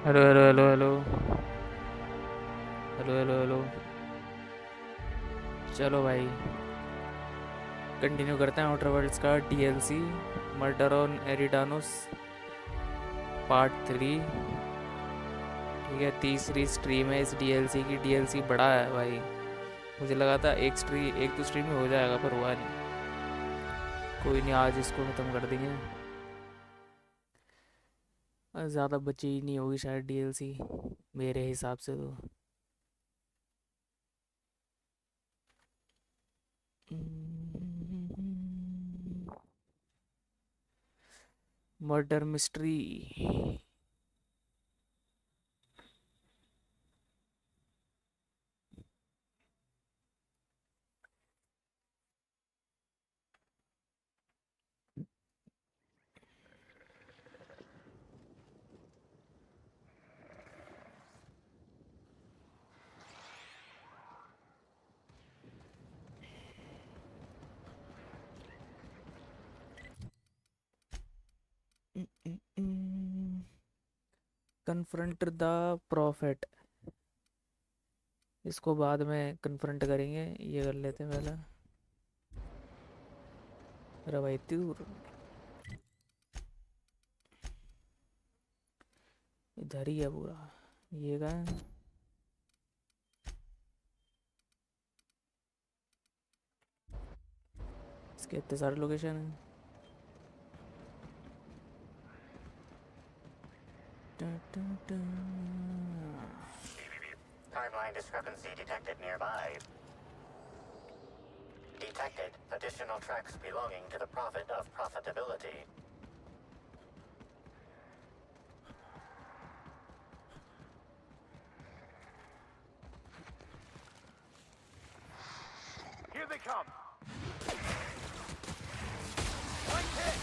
Hello hello hello hello hello hello hello. चलो भाई, continue करते हैं आउटर वर्ल्ड्स का डीएलसी मर्डर ऑन एरिडानोस पार्ट 3। ठीक है, तीसरी स्ट्रीम है इस डीएलसी की। डीएलसी बड़ा है भाई, मुझे लगा था एक दो स्ट्रीम में हो जाएगा पर हुआ नहीं। कोई नहीं, आज इसको ख़त्म कर देंगे। ज़्यादा बची ही नहीं होगी शायद डीएलसी, मेरे हिसाब से तो। Murder mystery. Confront the profit, इसको बाद में कन्फ्रंट करेंगे, ये कर लेते हैं पहले। रवायती दूर इधर ही है पूरा। ये का है? इसके इतने सारे लोकेशन हैं। Timeline discrepancy detected nearby. Detected additional tracks belonging to the Prophet of Profitability. Here they come! Right hit!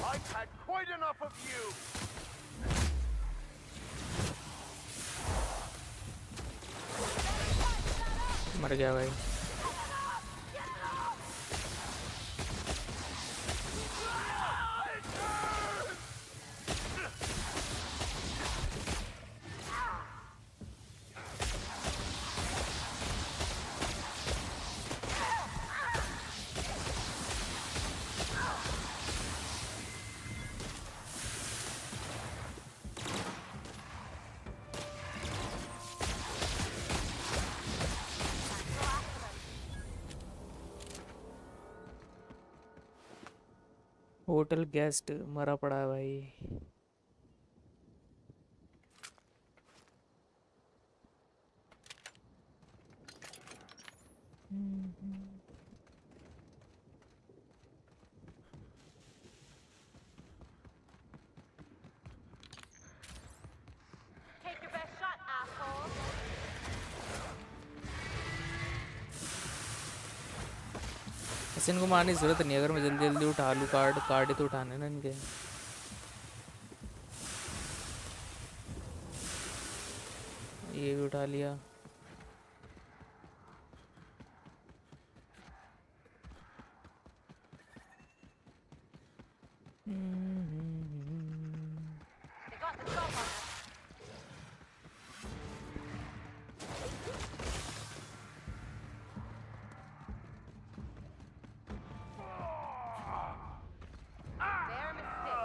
I've had quite enough of you! मर गया भाई। होटल गेस्ट मरा पड़ा है भाई। Take your best shot, asshole. ऐसे इनको मारने की जरूरत नहीं है, अगर मैं जल्दी जल्दी उठा लूँ। कार्ड कार्ड ही तो उठाने ना इनके। ये भी उठा लिया। They got the drop on us. Their mistake.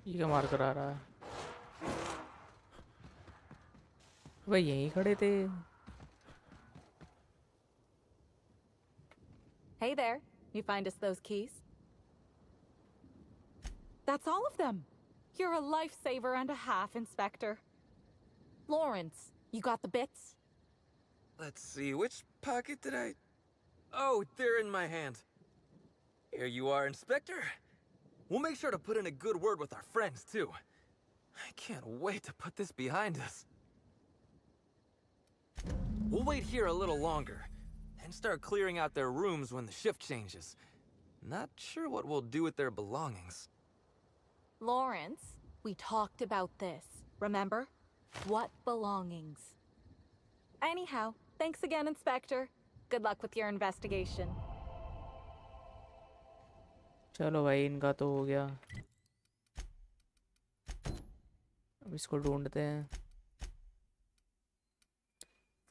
ये क्या मार कर आ रहा है भाई? यहीं खड़े थे। Hey there. You find us those keys? That's all of them. You're a lifesaver and a half, Inspector. Lawrence, you got the bits? Let's see, which pocket did I... Oh, they're in my hand. Here you are, Inspector. We'll make sure to put in a good word with our friends, too. I can't wait to put this behind us. We'll wait here a little longer, and start clearing out their rooms when the shift changes. Not sure what we'll do with their belongings. Lawrence, we talked about this, remember? What belongings? Anyhow, thanks again, Inspector. Good luck with your investigation. चलो भाई इनका तो हो गया. अब इसको ढूंढते हैं.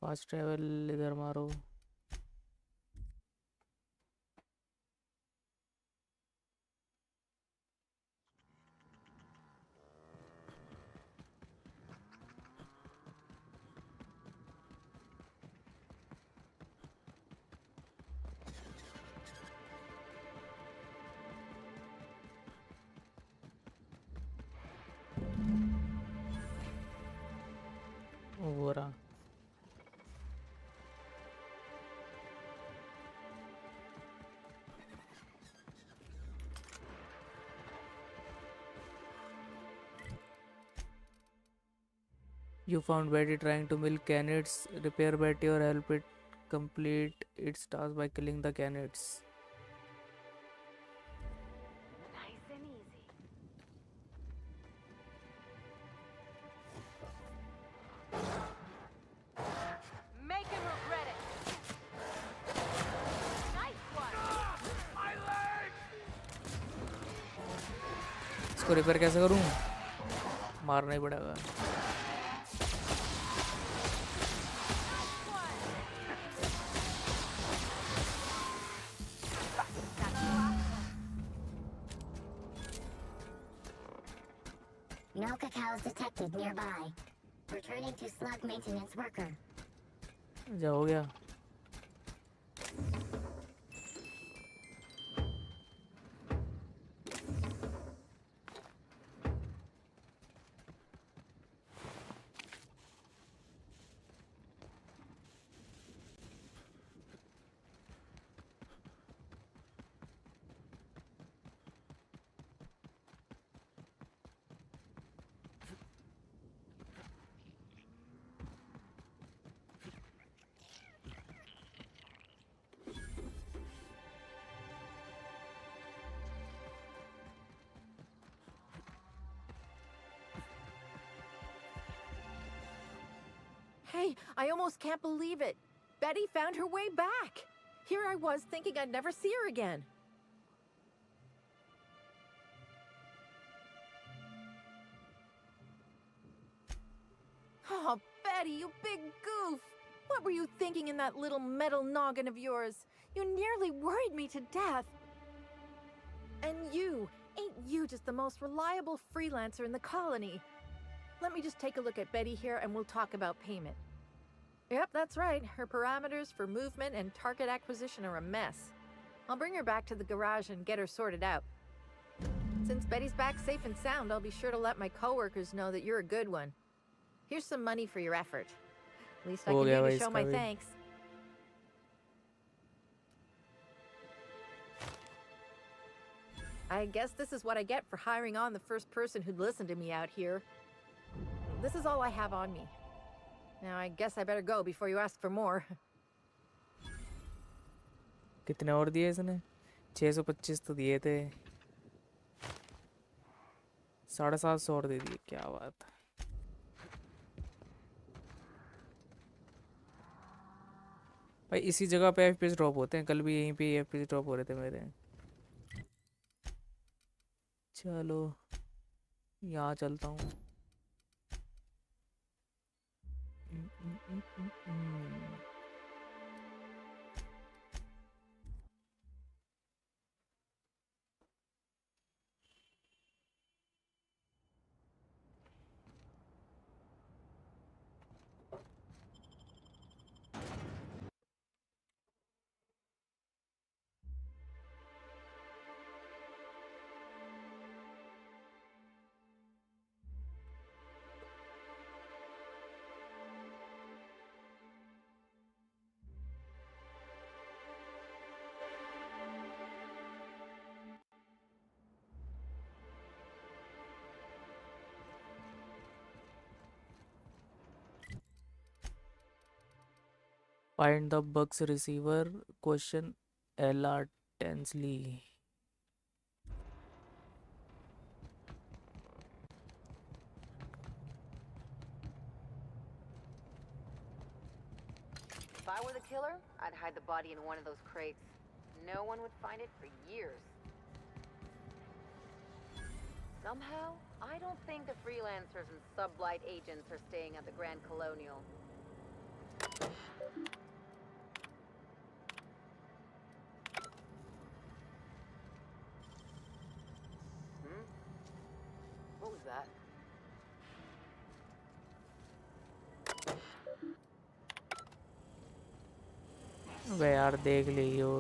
फास्ट ट्रैवल इधर मारो. वो रहा. You found Betty trying to milk canids. Repair Betty or help it complete its task by killing the canids. Nice and easy. Make him regret it. Nice one. इसको रिपेयर कैसे करूं? मारना ही पड़ेगा. No cacaos detected nearby. Returning to slug maintenance worker. जा हो गया. Hey, I almost can't believe it. Betty found her way back. Here I was thinking I'd never see her again. Oh, Betty, you big goof. What were you thinking in that little metal noggin of yours? You nearly worried me to death. And ain't you just the most reliable freelancer in the colony? Let me just take a look at Betty here and we'll talk about payment. Yep, that's right. Her parameters for movement and target acquisition are a mess. I'll bring her back to the garage and get her sorted out. Since Betty's back safe and sound, I'll be sure to let my coworkers know that you're a good one. Here's some money for your effort. Least I can do to show my thanks. I guess this is what I get for hiring on the first person who'd listen to me out here. This is all I have on me. Now I guess I better go before you ask for more. कितने और दिए इसने? 625 तो दिए थे. 750 और दे दिए. क्या बात है. भाई इसी जगह पे एफपीएस ड्रॉप होते हैं. कल भी यहीं पे एफपीएस ड्रॉप हो रहे थे मेरे. चलो यहाँ चलता हूँ. Find the bugs receiver. Question Ella tensely. If I were the killer, I'd hide the body in one of those crates. No one would find it for years. Somehow, I don't think the freelancers and sublight agents are staying at the Grand Colonial. What was that? वे यार देख लियो.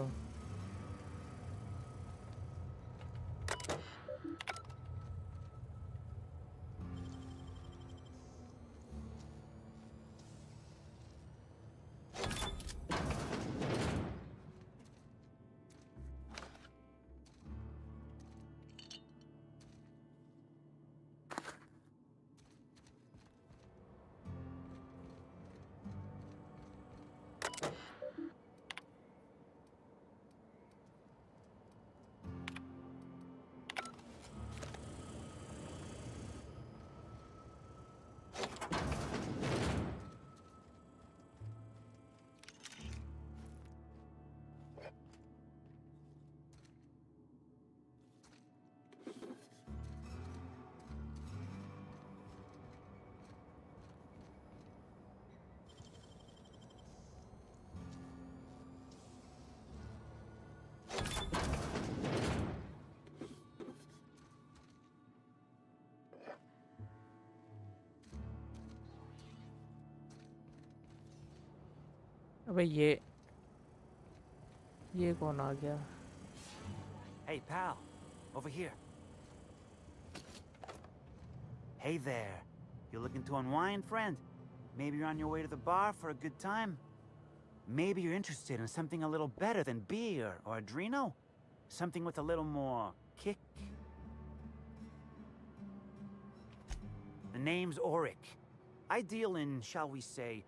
अबे ये कौन आ गया? Hey, pal. Over here. Hey there. You looking to unwind, friend? Maybe you're on your way to the bar for a good time? Maybe you're interested in something a little better than beer or Adreno? Something with a little more kick? The name's Auric. I deal in, shall we say,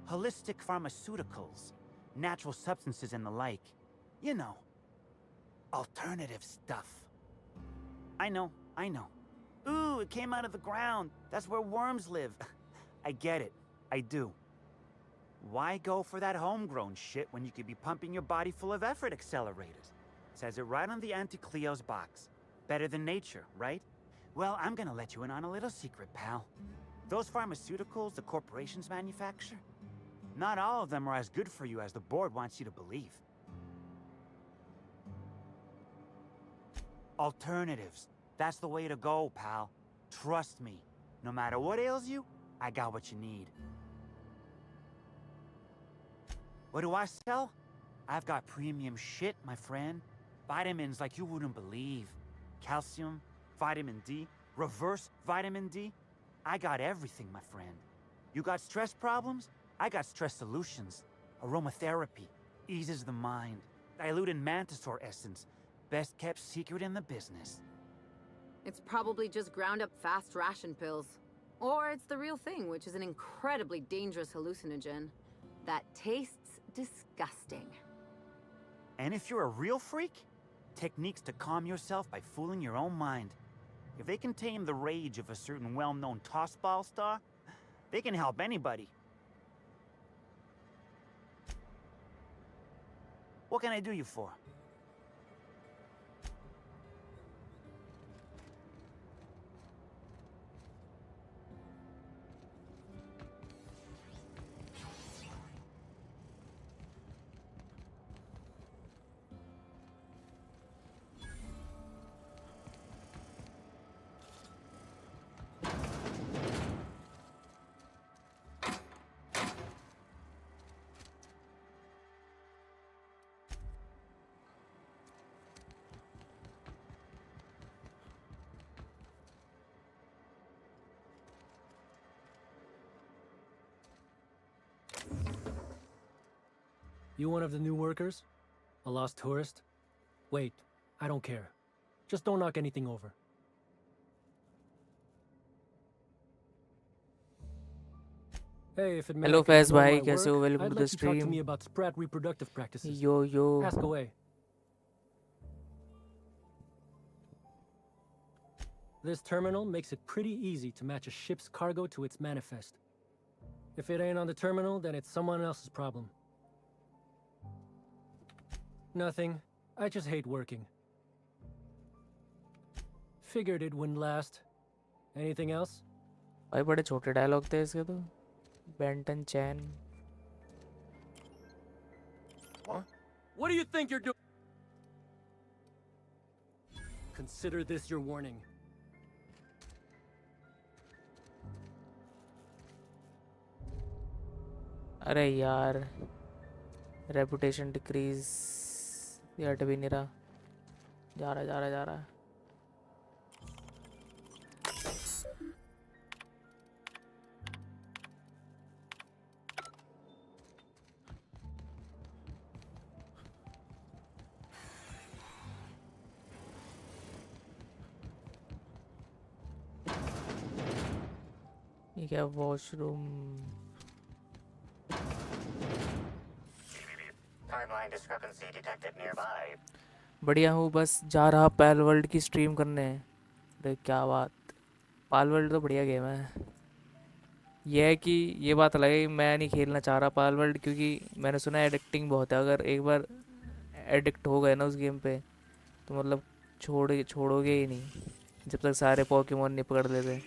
holistic pharmaceuticals, natural substances and the like. You know, alternative stuff. I know. Ooh, it came out of the ground. That's where worms live. I get it. I do. Why go for that homegrown shit when you could be pumping your body full of effort accelerators? Says it right on the Anti-Cleo's box. Better than nature, right? Well, I'm gonna let you in on a little secret, pal. Those pharmaceuticals the corporations manufacture, not all of them are as good for you as the board wants you to believe. Alternatives. That's the way to go, pal. Trust me. No matter what ails you, I got what you need. What do I sell? I've got premium shit, my friend. Vitamins like you wouldn't believe. Calcium, vitamin D, reverse vitamin D. I got everything, my friend. You got stress problems? I got stress solutions. Aromatherapy eases the mind. Diluted mantisaur essence. Best kept secret in the business. It's probably just ground up fast ration pills. Or it's the real thing, which is an incredibly dangerous hallucinogen that tastes disgusting. And if you're a real freak, techniques to calm yourself by fooling your own mind. If they can tame the rage of a certain well-known tossball star, they can help anybody. What can I do you for? You one of the new workers? A lost tourist? Wait, I don't care. Just don't knock anything over. Hey, if it meant hello I could Faiz ignore भाई, my कैसे work, हो? Welcome I'd to the let you talk to stream. me about sprat reproductive practices. Yo yo. Ask away. This terminal makes it pretty easy to match a ship's cargo to its manifest. If it ain't on the terminal, then it's someone else's problem. Nothing. I just hate working. Figured it wouldn't last. Anything else? भाई बड़े छोटे dialogue थे इसके तो. बेंटन चैन. What do you think you're doing? Consider this your warning. अरे यार, रेपुटेशन डिक्रीज. ये हट भी नहीं रहा. जा रहा जा रहा जा रहा. ये क्या washroom. Timeline discrepancy detected nearby. बढ़िया हूँ, बस जा रहा पैल वर्ल्ड की स्ट्रीम करने. देख क्या बात. पाल वर्ल्ड तो बढ़िया गेम है. यह है कि ये बात अलग है, मैं नहीं खेलना चाह रहा पाल वर्ल्ड, क्योंकि मैंने सुना है एडिक्टिंग बहुत है. अगर एक बार एडिक्ट हो गए ना उस गेम पे, तो मतलब छोड़ोगे ही नहीं जब तक सारे पोकेमोन नहीं पकड़ लेते.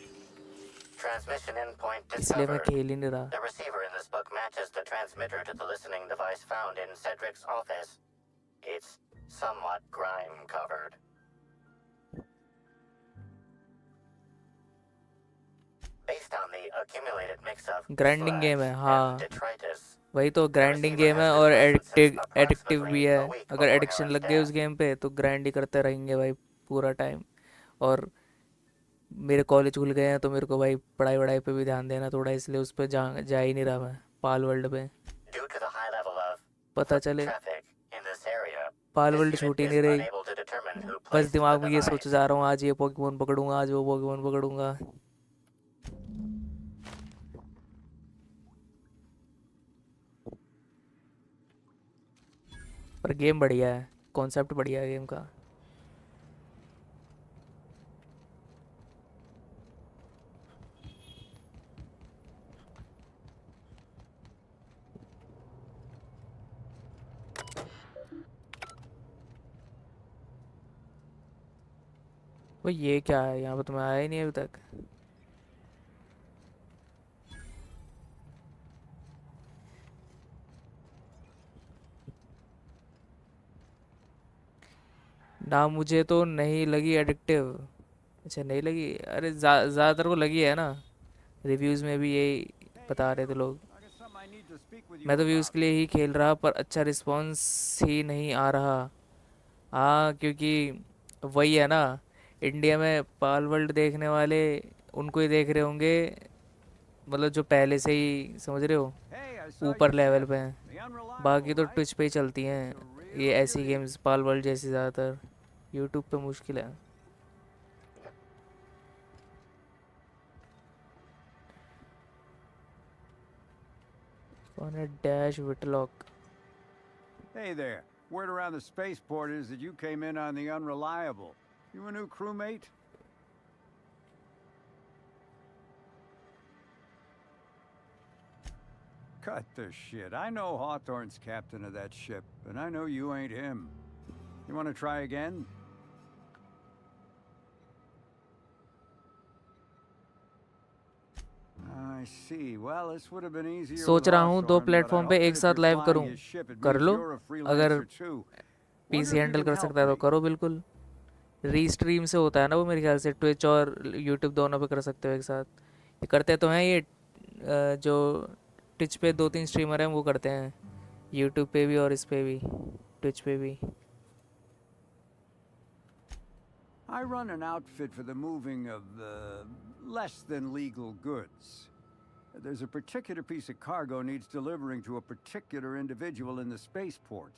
Transmission endpoint इसलिए मैं discovered. खेल ही नहीं रहा. The receiver in this book matches the transmitter to the listening device found in Cedric's office. It's somewhat grime covered. Based on the accumulated mix of grinding game है. sludge हाँ, and detritus, वही तो grinding game है और addictive भी है. अगर addiction लग गई उस गेम पे तो ग्राइंड ही करते रहेंगे भाई पूरा टाइम. और मेरे कॉलेज खुल गए हैं तो मेरे को भाई पढ़ाई वढ़ाई पे भी ध्यान देना थोड़ा, इसलिए उस पर जा ही नहीं रहा मैं पाल वर्ल्ड पे. due to the high level of पता चले traffic in this area, Pal this world unit छूट ही is नहीं रही. unable to determine who बस placed दिमाग the में ये device. सोच जा रहा हूँ, आज ये पोकेमोन पकड़ूंगा, आज वो पोकेमोन पकड़ूंगा. पर गेम बढ़िया है, कॉन्सेप्ट बढ़िया है गेम का. वो ये क्या है यहाँ पे, तुम्हें आया ही नहीं अभी तक. ना मुझे तो नहीं लगी एडिक्टिव. अच्छा नहीं लगी. अरे ज़्यादातर को लगी है ना, रिव्यूज़ में भी यही बता रहे थे लोग. मैं तो व्यूज़ के लिए ही खेल रहा, पर अच्छा रिस्पॉन्स ही नहीं आ रहा. हाँ, क्योंकि वही है ना, इंडिया में पाल वर्ल्ड देखने वाले उनको ही देख रहे होंगे, मतलब जो पहले से ही समझ रहे हो ऊपर लेवल पे हैं. बाकी तो ट्विच पे ही चलती हैं ये ऐसी गेम्स, पाल वर्ल्ड जैसी. ज़्यादातर यूट्यूब पे मुश्किल है. कौन है dash विटलॉक? Hey there. Word around the spaceport is that you came in on the Unreliable. You a new crewmate? Cut the shit. I know Hawthorne's captain of that ship, and I know you ain't him. You want to try again? I see. Well, this would have been easier. सोच रहा हूँ दो platform पे एक साथ live करूँ. कर लो, अगर पीसी हैंडल कर सकता है तो करो बिल्कुल. रीस्ट्रीम से होता है ना वो, मेरे ख्याल से ट्विच और यूट्यूब दोनों पे कर सकते हो एक साथ. ये करते तो हैं ये जो ट्विच पे 2-3 स्ट्रीमर हैं वो करते हैं, यूट्यूब पे भी और इस पे भी, ट्विच पे भी. I run an outfit for the moving of less than legal goods. There's a particular piece of cargo needs delivering to a particular individual in the spaceport.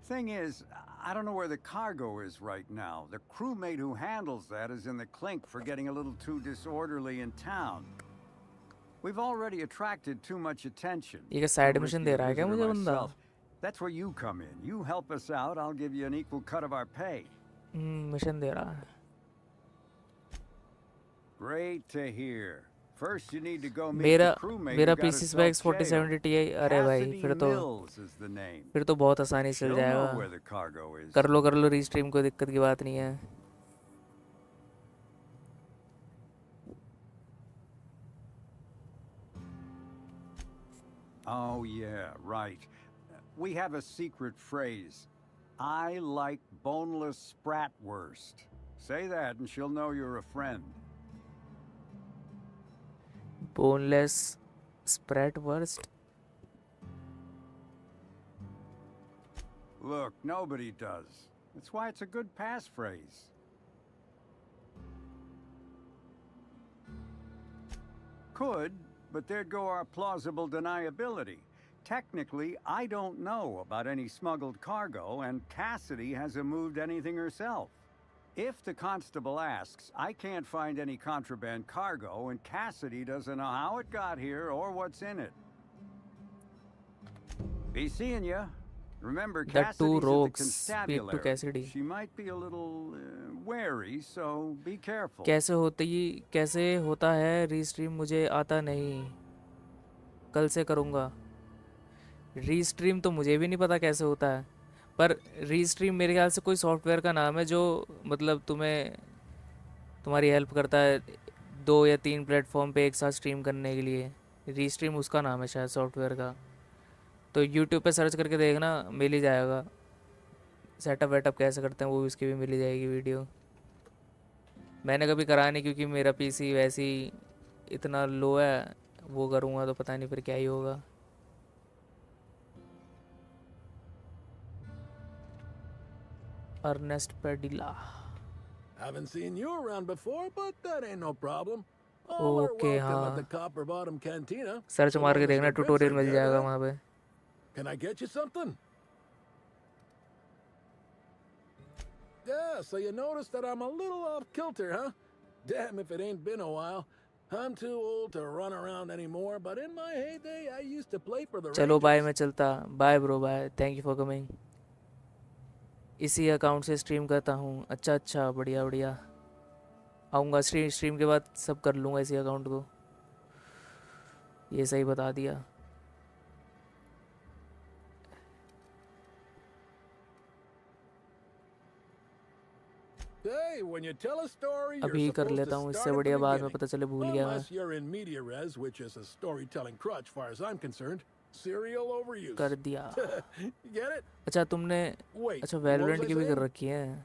Thing is, I don't know where the cargo is right now. The crewmate who handles that is in the clink for getting a little too disorderly in town. We've already attracted too much attention. ये क्या side I'll mission risk they you a रहा है क्या visitor मुझे बंदा? myself. That's where you come in. You help us out, I'll give you an equal cut of our pay. Mission दे रहा है. Great to hear. First you need to go meet मेरा the crewmate मेरा who got PC herself specs 4070 Ti. अरे भाई Cassidy Mills is the name. फिर तो बहुत आसानी से चल She'll know जाएगा. where the cargo is. कर लो रीस्ट्रीम, कोई दिक्कत की बात नहीं है. Oh yeah, right. We have a secret phrase. I like boneless spratwurst. Say that and she'll know you're a friend. Boneless spratwurst. Look, nobody does. That's why it's a good passphrase. Could, but there'd go our plausible deniability. Technically, I don't know about any smuggled cargo, and Cassidy hasn't moved anything herself. If the constable asks, I can't find any contraband cargo, and Cassidy doesn't know how it got here or what's in it. Be seeing ya. Remember, The Cassidy's two at the rogues speak to constabulary. Cassidy. She might be a little wary, so be careful. कैसे होता है Restream? मुझे आता नहीं, कल से करूँगा. Restream तो मुझे भी नहीं पता कैसे होता है, पर रीस्ट्रीम मेरे ख्याल से कोई सॉफ्टवेयर का नाम है जो मतलब तुम्हारी हेल्प करता है 2 या 3 प्लेटफॉर्म पे एक साथ स्ट्रीम करने के लिए. रीस्ट्रीम उसका नाम है शायद सॉफ्टवेयर का. तो यूट्यूब पे सर्च करके देखना, मिल ही जाएगा. सेटअप वेटअप कैसे करते हैं वो भी, उसकी भी मिल ही जाएगी वीडियो. मैंने कभी करा नहीं क्योंकि मेरा पीसी वैसे ही इतना लो है. वो करूँगा तो पता नहीं फिर क्या ही होगा. Ernest Padilla. Haven't seen you around before, but that ain't no problem. All are Okay, welcome at हाँ. the Copper Bottom Cantina. Search so मार long के as देखना, your bits tutorial are mill good, जाएगा huh? वहाँ पे. Can I get you something? Yeah, so you noticed that I'm a little off kilter, huh? Damn if it ain't been a while. I'm too old to run around anymore, but in my heyday, I used to play for the चलो bye, Rangers. मैं चलता. Bye bro, bye. Thank you for coming. इसी account से stream करता हूँ. अच्छा, बढ़िया बढ़िया. आऊँगा स्ट्रीम के बाद सब कर लूँगा इसी अकाउंट को. ये सही बता दिया. Hey, when you tell a story, you're अभी कर supposed लेता to हूँ, इससे start at बढ़िया the बाद में beginning. पता चले भूल गया मैं. Unless you're in media res, which is a storytelling crutch, far as I'm concerned. Serial overuse. कर दिया. Get it? अच्छा तुमने Wait. अच्छा what was वैलोरेंट I की भी कर saying? रखी है.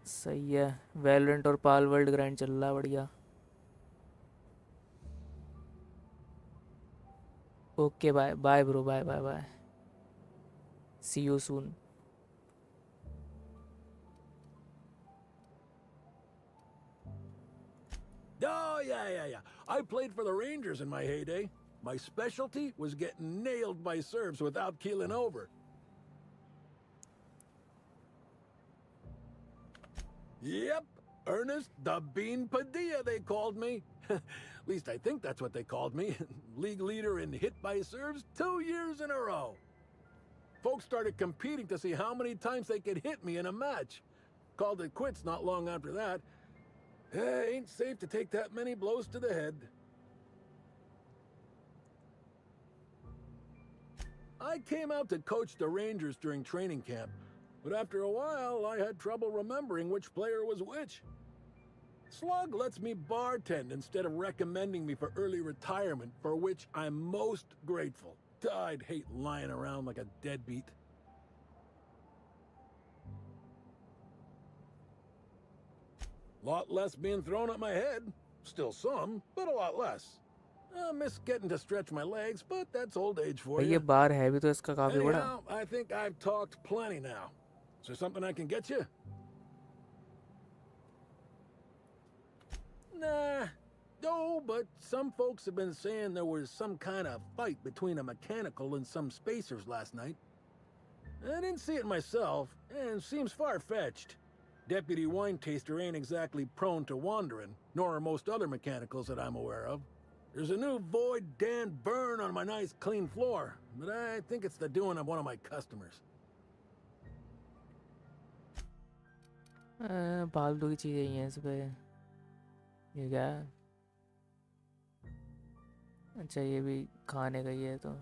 सही है. वैलोरेंट और पाल वर्ल्ड ग्राइंड चल रहा है बढ़िया. Okay bye bye bro, bye bye bye. See you soon. Oh, yeah. I played for the Rangers in my heyday. My specialty was getting nailed by serves without keeling over. Yep, Ernest the Bean Padilla, they called me. At least I think that's what they called me. League leader in hit by serves 2 years in a row. Folks started competing to see how many times they could hit me in a match. Called it quits not long after that. Ain't safe to take that many blows to the head. I came out to coach the Rangers during training camp, but after a while, I had trouble remembering which player was which. Slug lets me bartend instead of recommending me for early retirement, for which I'm most grateful. I'd hate lying around like a deadbeat. Lot less being thrown at my head. Still some, but a lot less. I miss getting to stretch my legs, but that's old age for भाई ये you. बार है भी तो इसका काफी बड़ा. Anyhow, I think I've talked plenty now. Is there something I can get you? Nah. No, but some folks have been saying there was some kind of fight between a mechanical and some spacers last night. I didn't see it myself, and seems far-fetched. Deputy wine taster ain't exactly prone to wandering, nor are most other mechanicals that I'm aware of. There's a new void Dan burn on my nice clean floor, but I think it's the doing of one of my customers. फालतू की चीजें ही हैं इस पे। ये क्या है? अच्छा ये भी खाने का ही है तो।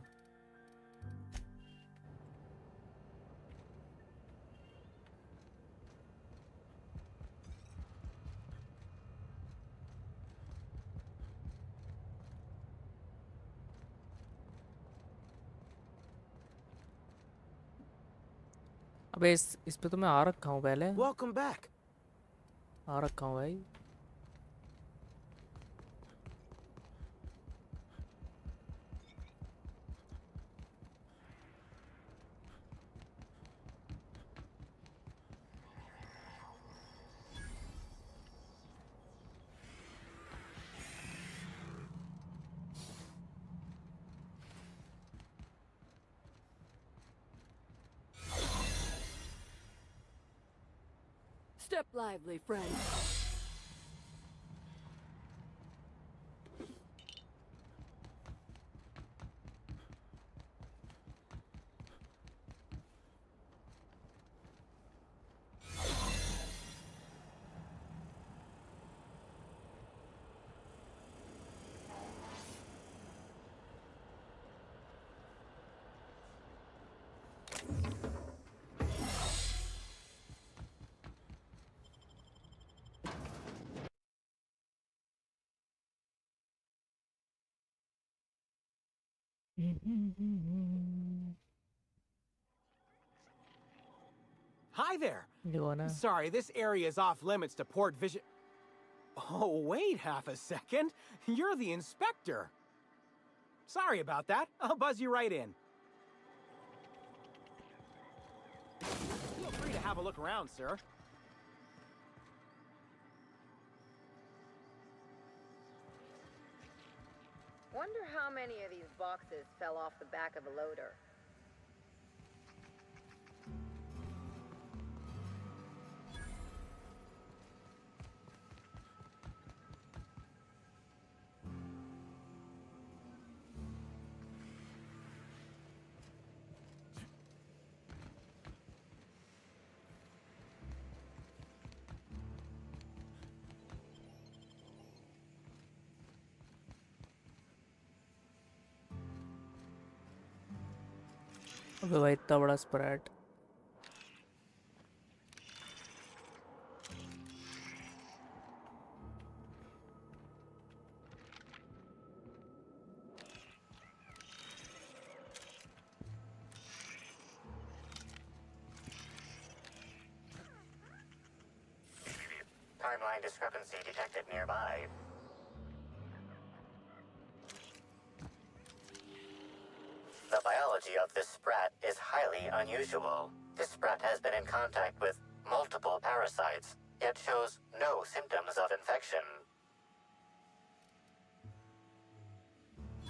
अबे इस पे तो मैं आ रखा हूँ पहले। Welcome back. आ रखा हूँ भाई। Step lively, friend. Hi there. You wanna? Sorry, this area is off limits to port vision. Oh, wait half a second. You're the inspector. Sorry about that. I'll buzz you right in. Feel free to have a look around, sir. Wonder how many of these boxes fell off the back of a loader. अबे भाई इतना बड़ा Sprat. Timeline discrepancy detected nearby. The biology of this sprat is highly unusual. This sprat has been in contact with multiple parasites, yet shows no symptoms of infection.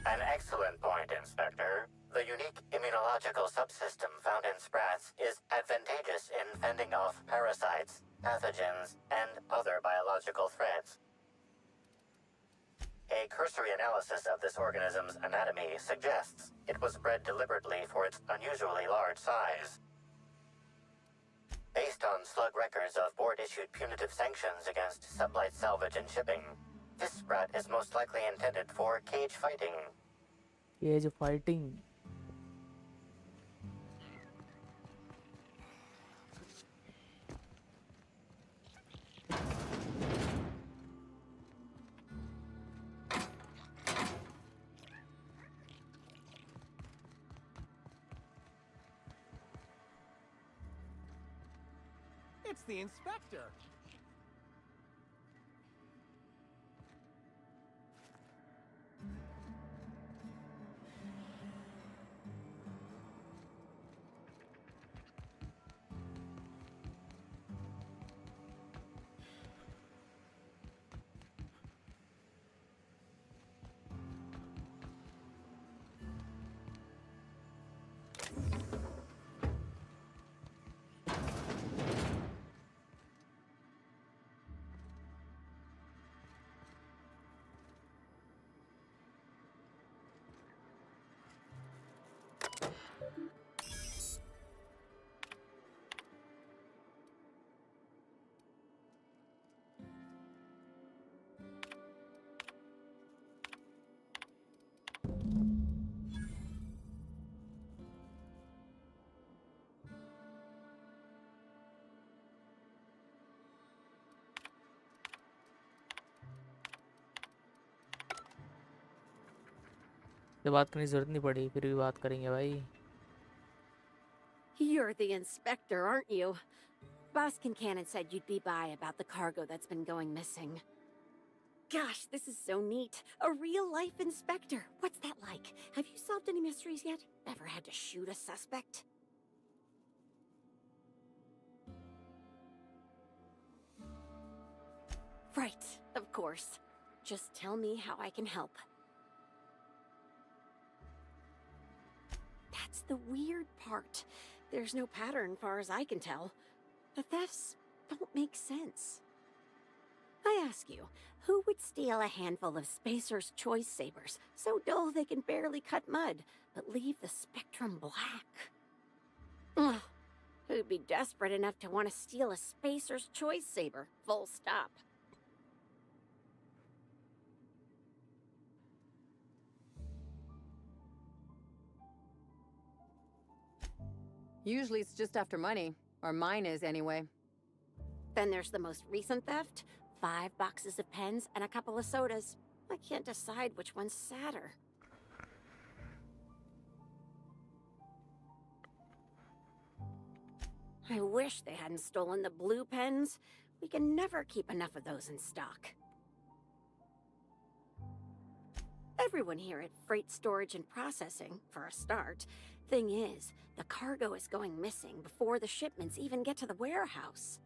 An excellent point, Inspector. The unique immunological subsystem found in sprats is advantageous in fending off parasites, pathogens, and other biological threats. A cursory analysis of this organism's anatomy suggests it was bred deliberately for its unusually large size. Based on slug records of board-issued punitive sanctions against sublight salvage and shipping, this sprat is most likely intended for cage fighting. Cage fighting. It's the inspector. जब बात करने की जरूरत नहीं पड़ी फिर भी बात करेंगे भाई. You're the inspector, aren't you? Boss Kincannon said you'd be by about the cargo that's been going missing. Gosh, this is so neat. A real-life inspector. What's that like? Have you solved any mysteries yet? Ever had to shoot a suspect? Right, of course. Just tell me how I can help. That's the weird part. There's no pattern, far as I can tell. The thefts don't make sense. I ask you, who would steal a handful of Spacer's Choice Sabers, so dull they can barely cut mud, but leave the spectrum black? Ugh. Who'd be desperate enough to want to steal a Spacer's Choice Saber, full stop? Usually it's just after money. Or mine is, anyway. Then there's the most recent theft. 5 boxes of pens and a couple of sodas. I can't decide which one's sadder. I wish they hadn't stolen the blue pens. We can never keep enough of those in stock. Everyone here at Freight Storage and Processing, for a start. Thing is, the cargo is going missing before the shipments even get to the warehouse.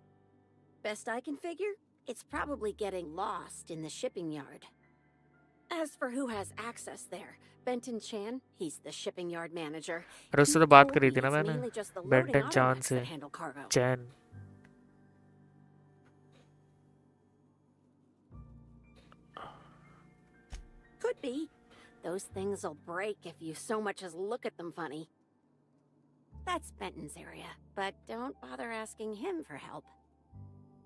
Best I can figure, it's probably getting lost in the shipping yard. As for who has access there, Benton Chan, he's the shipping yard manager. अरे उससे तो बात करी थी ना मैंने Benton चान से चैन. Could be. Those things will break if you so much as look at them funny. That's Benton's area, but don't bother asking him for help.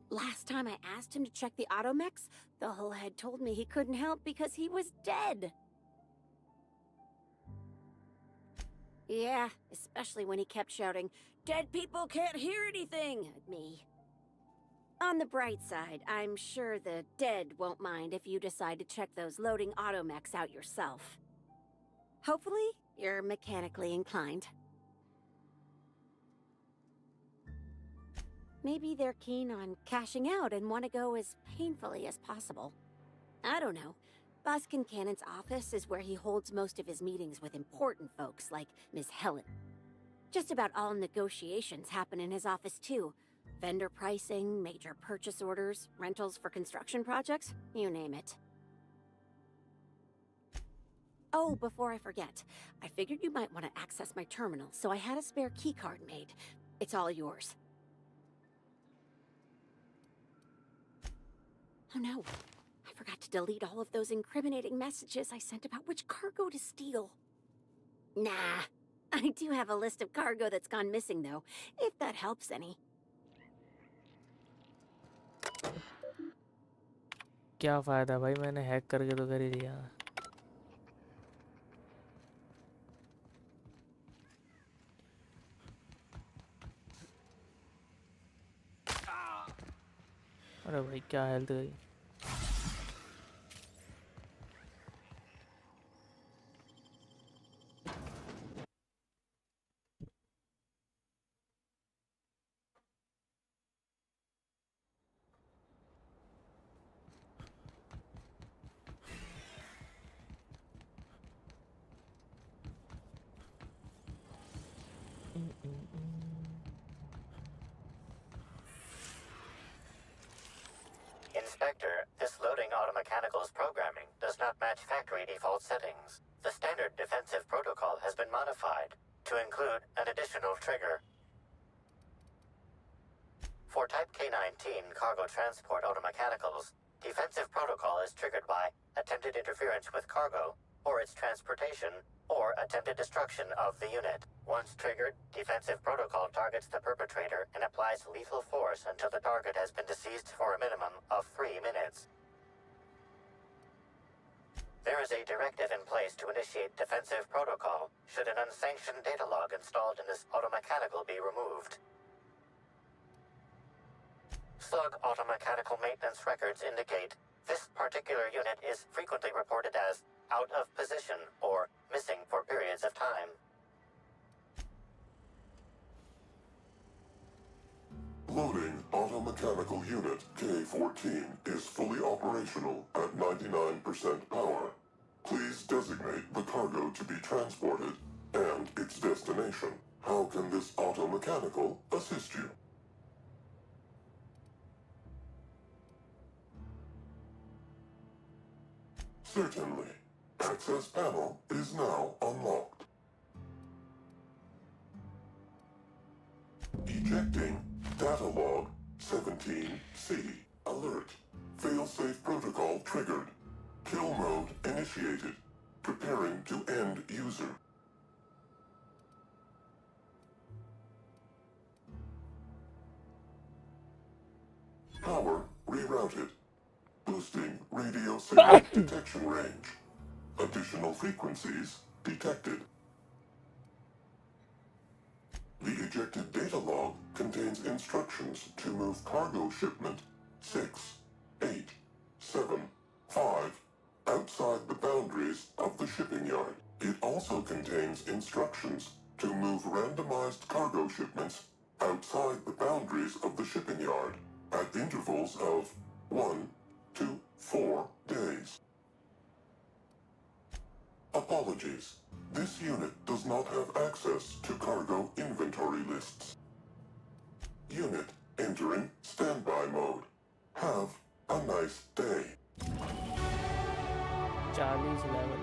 Last time I asked him to check the automechs, the whole head told me he couldn't help because he was dead. Yeah, especially when he kept shouting, "Dead people can't hear anything," at me. On the bright side, I'm sure the dead won't mind if you decide to check those loading automechs out yourself. Hopefully, you're mechanically inclined. Maybe they're keen on cashing out and want to go as painfully as possible. I don't know. Boss Kincannon's office is where he holds most of his meetings with important folks like Miss Helen. Just about all negotiations happen in his office too. Vendor pricing, major purchase orders, rentals for construction projects, you name it. Oh, before I forget, I figured you might want to access my terminal, so I had a spare keycard made. It's all yours. Oh no, I forgot to delete all of those incriminating messages I sent about which cargo to steal. Nah, I do have a list of cargo that's gone missing though, if that helps any. क्या फायदा भाई मैंने hack करके तो कर ही दिया. अरे भाई क्या हेल्थ गई. Inspector, this loading automechanical's programming does not match factory default settings. The standard defensive protocol has been modified to include an additional trigger. For Type K-19 cargo transport automechanicals, defensive protocol is triggered by attempted interference with cargo, or its transportation, or attempted destruction of the unit. Once triggered, defensive protocol targets the perpetrator and applies lethal force until the target has been deceased for a minimum of 3 minutes. There is a directive in place to initiate defensive protocol should an unsanctioned data log installed in this automechanical be removed. Slug automechanical maintenance records indicate this particular unit is frequently reported as out of position or missing for periods of time. Loading automechanical unit K-14 is fully operational at 99% power. Please designate the cargo to be transported and its destination. How can this automechanical assist you? Certainly. Access panel is now unlocked. Ejecting data log 17C. Alert. Failsafe protocol triggered. Kill mode initiated. Preparing to end user. Power rerouted. Boosting radio signal detection range. Additional frequencies detected. The ejected data log contains instructions to move cargo shipment 6, 8, 7, 5 outside the boundaries of the shipping yard. It also contains instructions to move randomized cargo shipments outside the boundaries of the shipping yard at intervals of 1 to 4 days. Apologies. This unit does not have access to cargo inventory lists. Unit entering standby mode. Have a nice day. 40 level.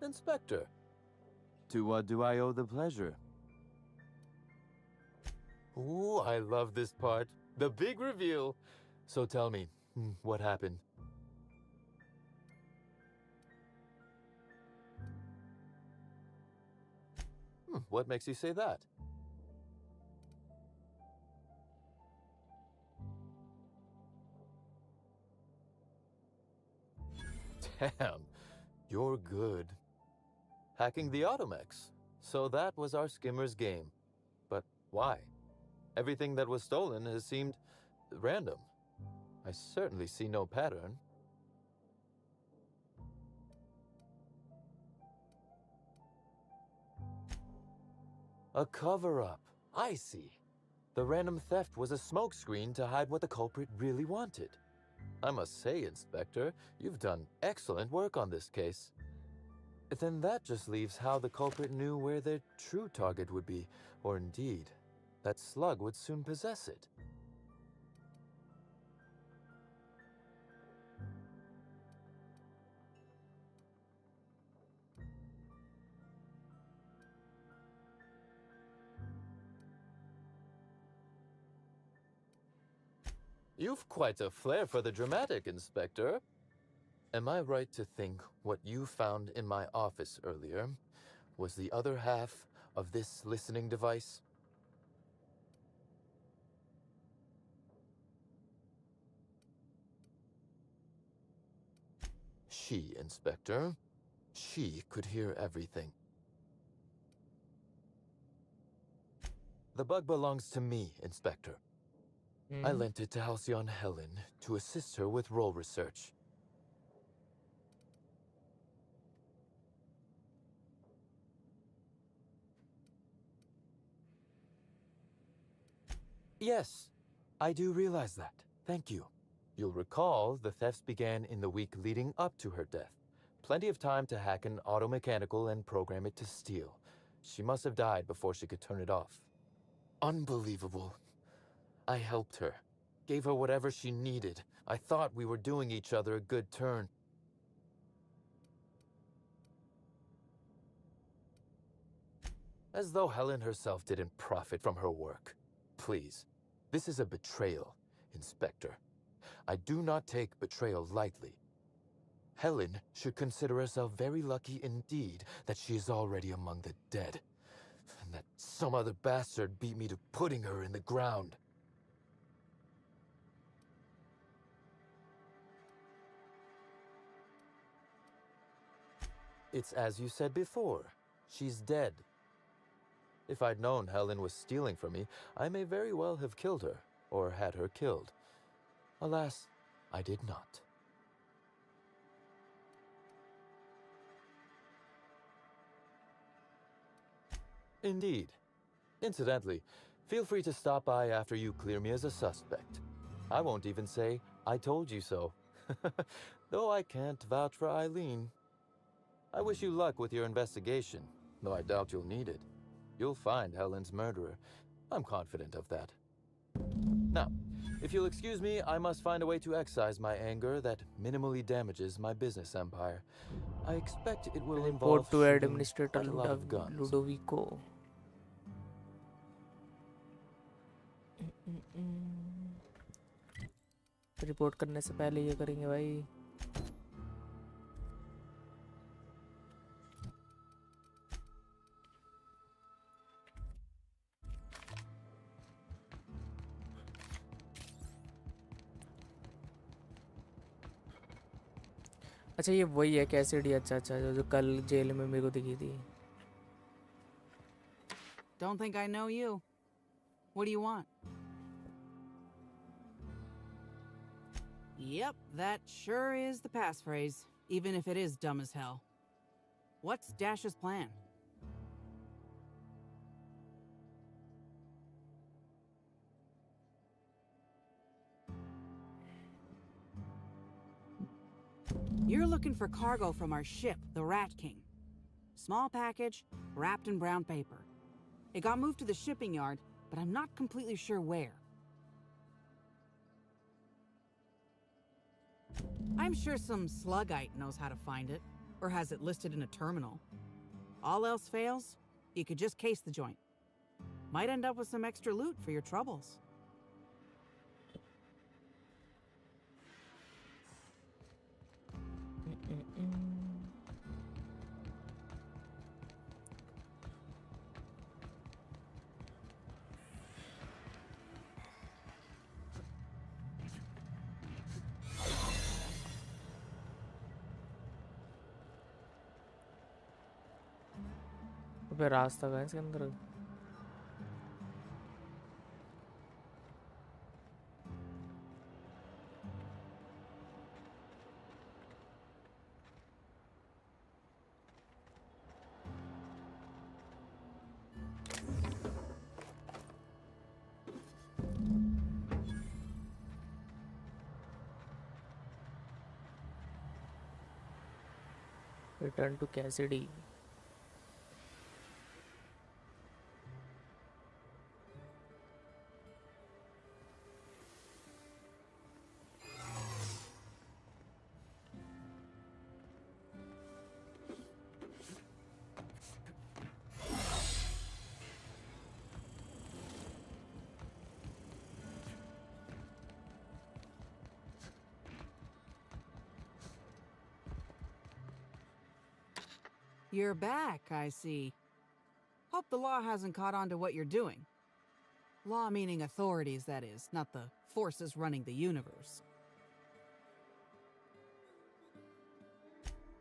Inspector. To what do I owe the pleasure? Ooh, I love this part. The big reveal. So tell me, what happened? What makes you say that? Damn, you're good. Hacking the Automex. So that was our skimmer's game. But why? Everything that was stolen has seemed random. I certainly see no pattern. A cover-up. I see. The random theft was a smokescreen to hide what the culprit really wanted. I must say, Inspector, you've done excellent work on this case. Then that just leaves how the culprit knew where their true target would be, or indeed, that Slug would soon possess it. You've quite a flair for the dramatic, Inspector. Am I right to think what you found in my office earlier was the other half of this listening device? She, Inspector. She could hear everything. The bug belongs to me, Inspector. I lent it to Halcyon Helen to assist her with role research. Yes, I do realize that. Thank you. You'll recall the thefts began in the week leading up to her death. Plenty of time to hack an automechanical and program it to steal. She must have died before she could turn it off. Unbelievable. I helped her. Gave her whatever she needed. I thought we were doing each other a good turn. As though Helen herself didn't profit from her work. Please, this is a betrayal, Inspector. I do not take betrayal lightly. Helen should consider herself very lucky indeed that she is already among the dead, and that some other bastard beat me to putting her in the ground. It's as you said before. She's dead. If I'd known Helen was stealing from me, I may very well have killed her, or had her killed. Alas, I did not. Indeed. Incidentally, feel free to stop by after you clear me as a suspect. I won't even say, I told you so. Though I can't vouch for Eileen. I wish you luck with your investigation, though I doubt you'll need it. You'll find Helen's murderer. I'm confident of that. Now, if you'll excuse me, I must find a way to excise my anger that minimally damages my business empire. I expect it will involve Report to shooting Administrator quite a lot of guns. Ludovico. Report करने से पहले ये करेंगे भाई. अच्छा ये वही है कैसिडी. अच्छा अच्छा जो कल जेल में मेरे को दिखी थी. Don't think I know you. What do you want? Yep, that sure is the passphrase, even if it is dumb as hell. What's Dash's plan? You're looking for cargo from our ship, the Rat King. Small package, wrapped in brown paper. It got moved to the shipping yard, but I'm not completely sure where. I'm sure some slugite knows how to find it. or has it listed in a terminal. All else fails, you could just case the joint. Might end up with some extra loot for your troubles. अबे रास्ता कहाँ है इसके अंदर? Return to Cassidy. You're back, I see. Hope the law hasn't caught on to what you're doing. Law meaning authorities, that is, not the forces running the universe.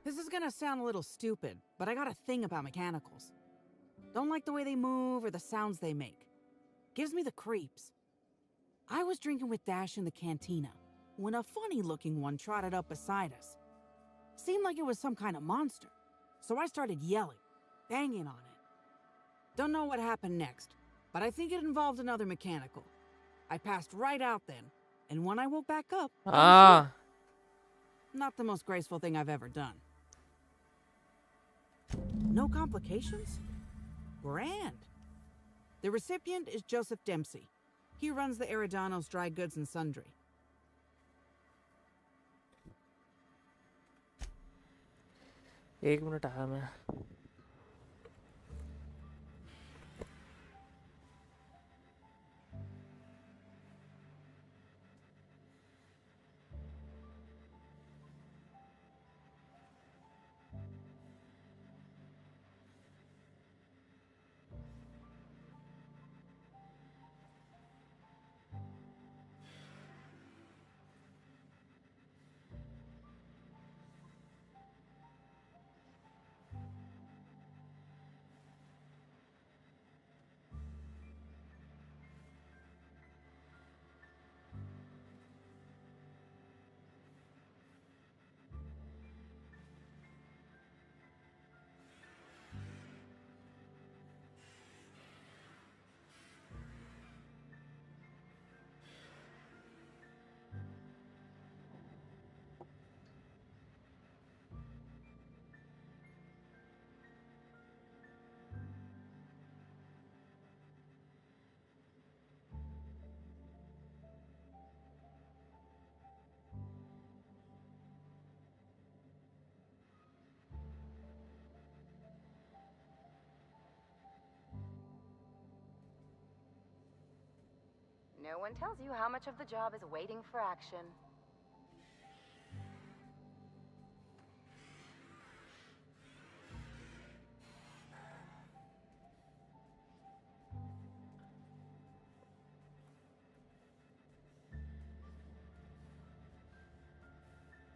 This is gonna sound a little stupid, but I got a thing about mechanicals. Don't like the way they move or the sounds they make. Gives me the creeps. I was drinking with Dash in the cantina when a funny-looking one trotted up beside us. Seemed like it was some kind of monster. So I started yelling, banging on it. Don't know what happened next, but I think it involved another mechanical. I passed right out then, and when I woke back up, not the most graceful thing I've ever done. No complications? Grand. The recipient is Joseph Dempsey. He runs the Eridanos Dry Goods and Sundry. एक minute आया मैं. No one tells you how much of the job is waiting for action.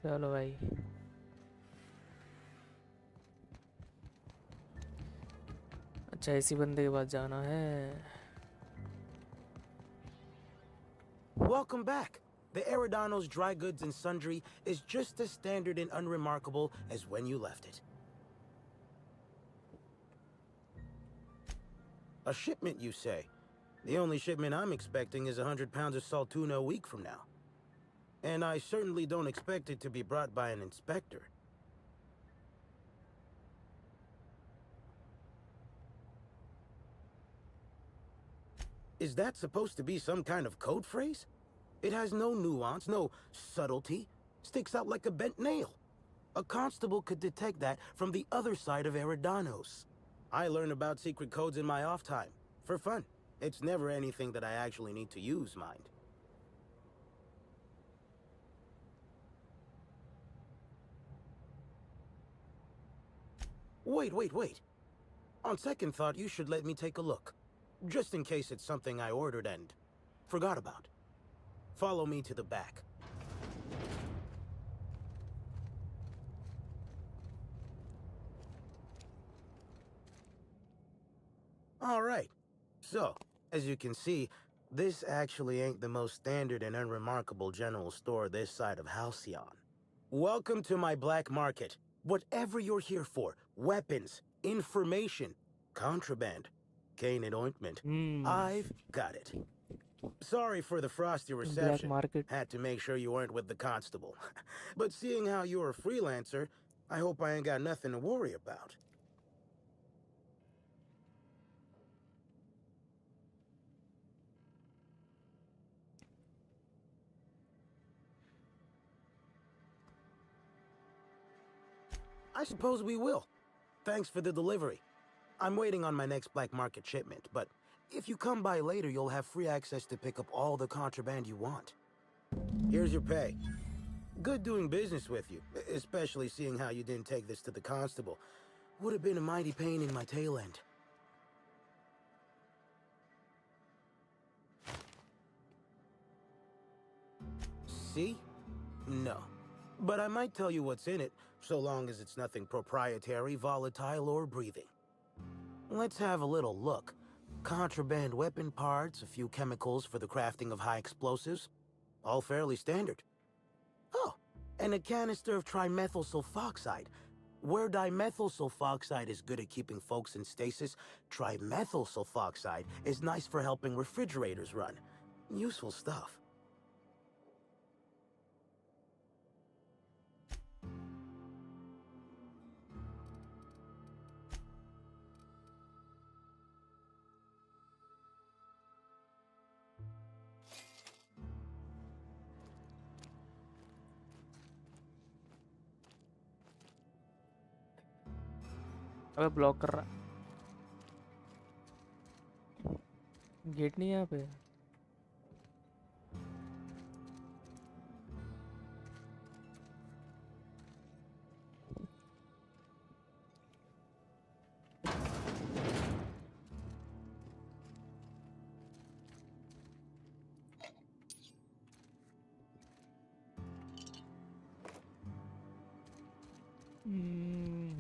चलो भाई. अच्छा इसी बंदे के पास जाना है. Welcome back. The Eridanos Dry Goods and Sundry is just as standard and unremarkable as when you left it. A shipment, you say? The only shipment I'm expecting is 100 pounds of salt tuna a week from now. And I certainly don't expect it to be brought by an inspector. Is that supposed to be some kind of code phrase? It has no nuance, no subtlety. Sticks out like a bent nail. A constable could detect that from the other side of Eridanos. I learn about secret codes in my off time, for fun. It's never anything that I actually need to use, mind. Wait. On second thought, you should let me take a look. Just in case it's something I ordered and forgot about. Follow me to the back. All right. So, as you can see, this actually ain't the most standard and unremarkable general store this side of Halcyon. Welcome to my black market. Whatever you're here for, weapons, information, contraband, cane and ointment, I've got it. Sorry for the frosty Black reception. market. Had to make sure you weren't with the constable. But seeing how you're a freelancer, I hope I ain't got nothing to worry about. I suppose we will. Thanks for the delivery. I'm waiting on my next black market shipment, but if you come by later, you'll have free access to pick up all the contraband you want. Here's your pay. Good doing business with you, especially seeing how you didn't take this to the constable. Would have been a mighty pain in my tail end. See? No. But I might tell you what's in it, so long as it's nothing proprietary, volatile, or breathing. Let's have a little look. Contraband weapon parts, a few chemicals for the crafting of high explosives. All fairly standard. Oh, and a canister of trimethyl sulfoxide. Where dimethyl sulfoxide is good at keeping folks in stasis, trimethyl sulfoxide is nice for helping refrigerators run. Useful stuff. अबे block कर रहा gate नहीं है यहाँ पे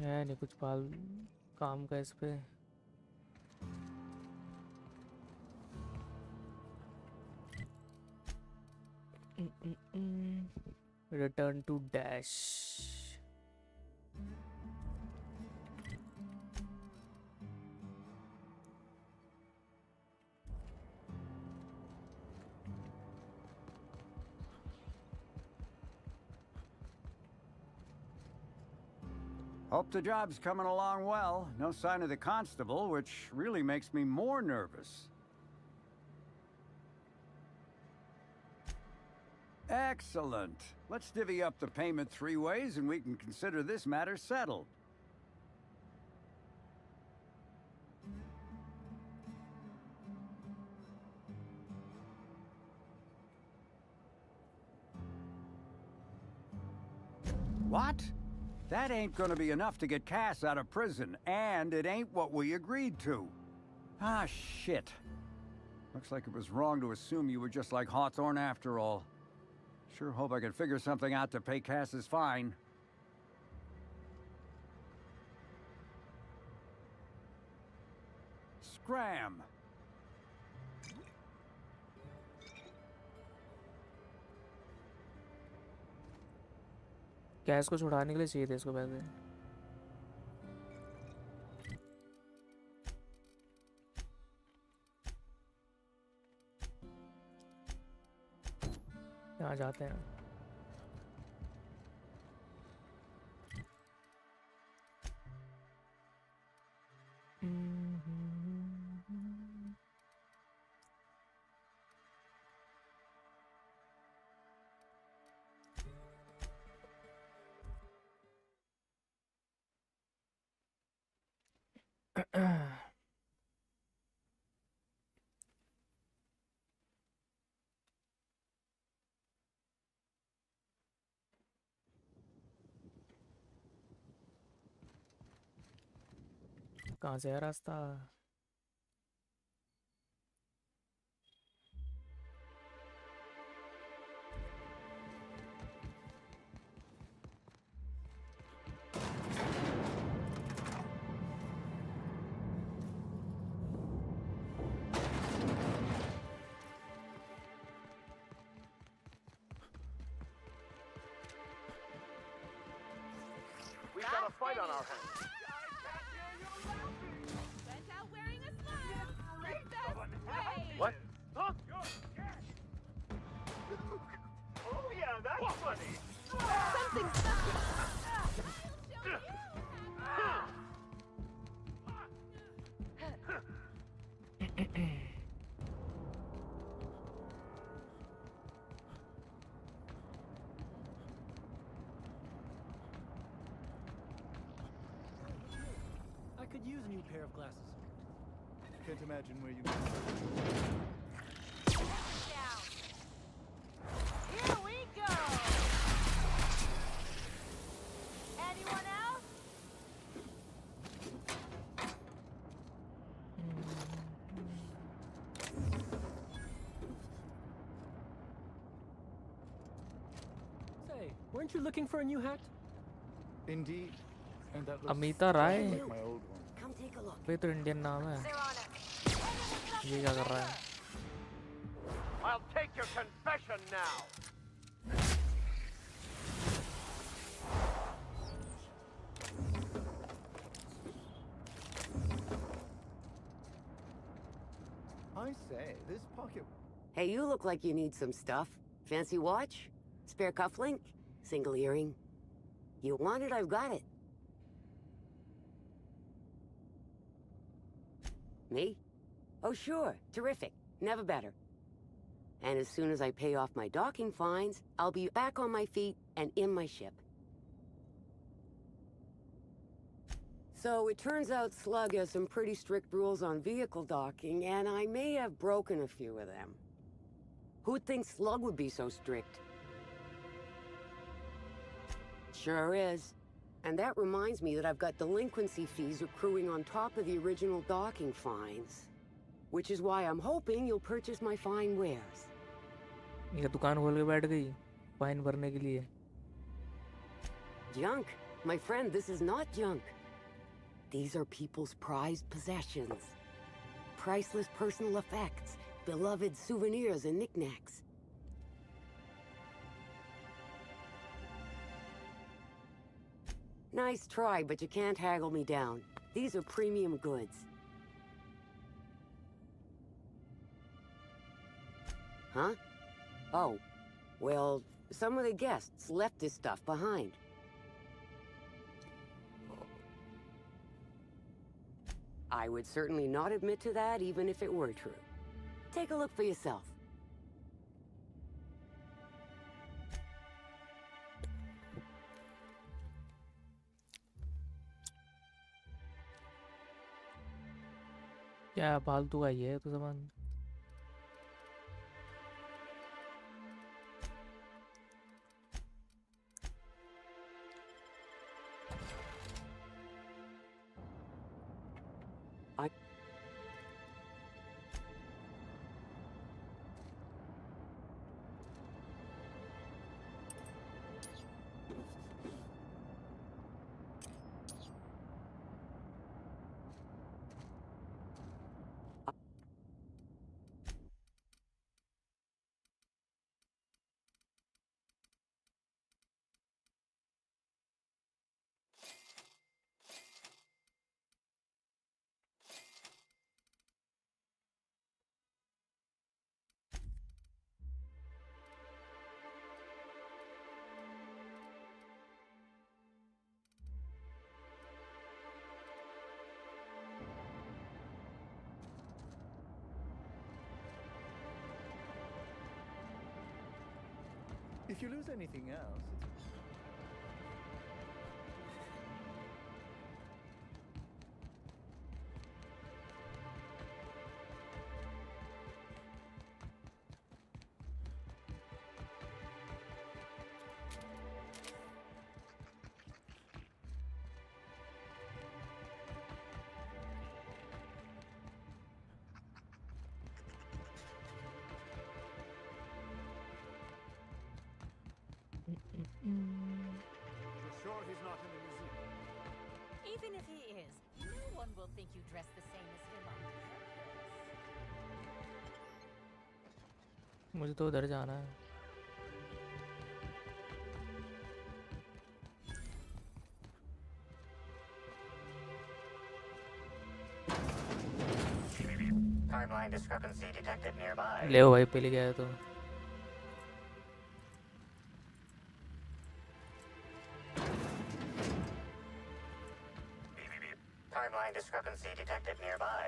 है नहीं कुछ पाल काम का इस पे return to dash Hope the job's coming along well. No sign of the constable, which really makes me more nervous. Excellent. Let's divvy up the payment 3 ways and we can consider this matter settled. What? That ain't gonna be enough to get Cass out of prison, and it ain't what we agreed to. Ah, shit. Looks like it was wrong to assume you were just like Hawthorne after all. Sure hope I can figure something out to pay Cass's fine. Scram! Gas को छुड़ाने के लिए चाहिए थे इसको पैसे यहाँ जाते हैं कहाँ से है रास्ता? We've got a fight on our hands. Went out wearing a slug. The best way. What? Huh? Oh yeah, that's funny. Something's stuck. I could use a new pair of glasses. Can't imagine where you Down. Here we go. Anyone else? Say, weren't you looking for a new hat? Indeed. And that looks Amita Rai like my old one. Come take a look. ये तो Indian नाम है. ये क्या कर रहा है? I'll take your confession now. I say, this pocket... Hey, you look like you need some stuff. Fancy watch? Spare cufflink? Single earring? You want it, I've got it. Me? Oh, sure. Terrific. Never better. And as soon as I pay off my docking fines, I'll be back on my feet and in my ship. So it turns out Slug has some pretty strict rules on vehicle docking, and I may have broken a few of them. Who'd think Slug would be so strict? Sure is. And that reminds me that I've got delinquency fees accruing on top of the original docking fines. Which is why I'm hoping you'll purchase my fine wares. ये दुकान खोल के बैठ गई fine भरने के लिए. Junk? My friend, this is not junk. These are people's prized possessions. Priceless personal effects, beloved souvenirs and knickknacks. Nice try, but you can't haggle me down. These are premium goods. Huh? Oh, well, some of the guests left this stuff behind. I would certainly not admit to that, even if it were true. Take a look for yourself. क्या फालतू का ही है तो सामान. If you lose anything else, he's not in the museum. Even if he is, no one will think you dress the same as him on purpose. मुझे तो उधर जाना है. Timeline discrepancy detected nearby. ले भाई पहले गया तो. Timeline discrepancy detected nearby.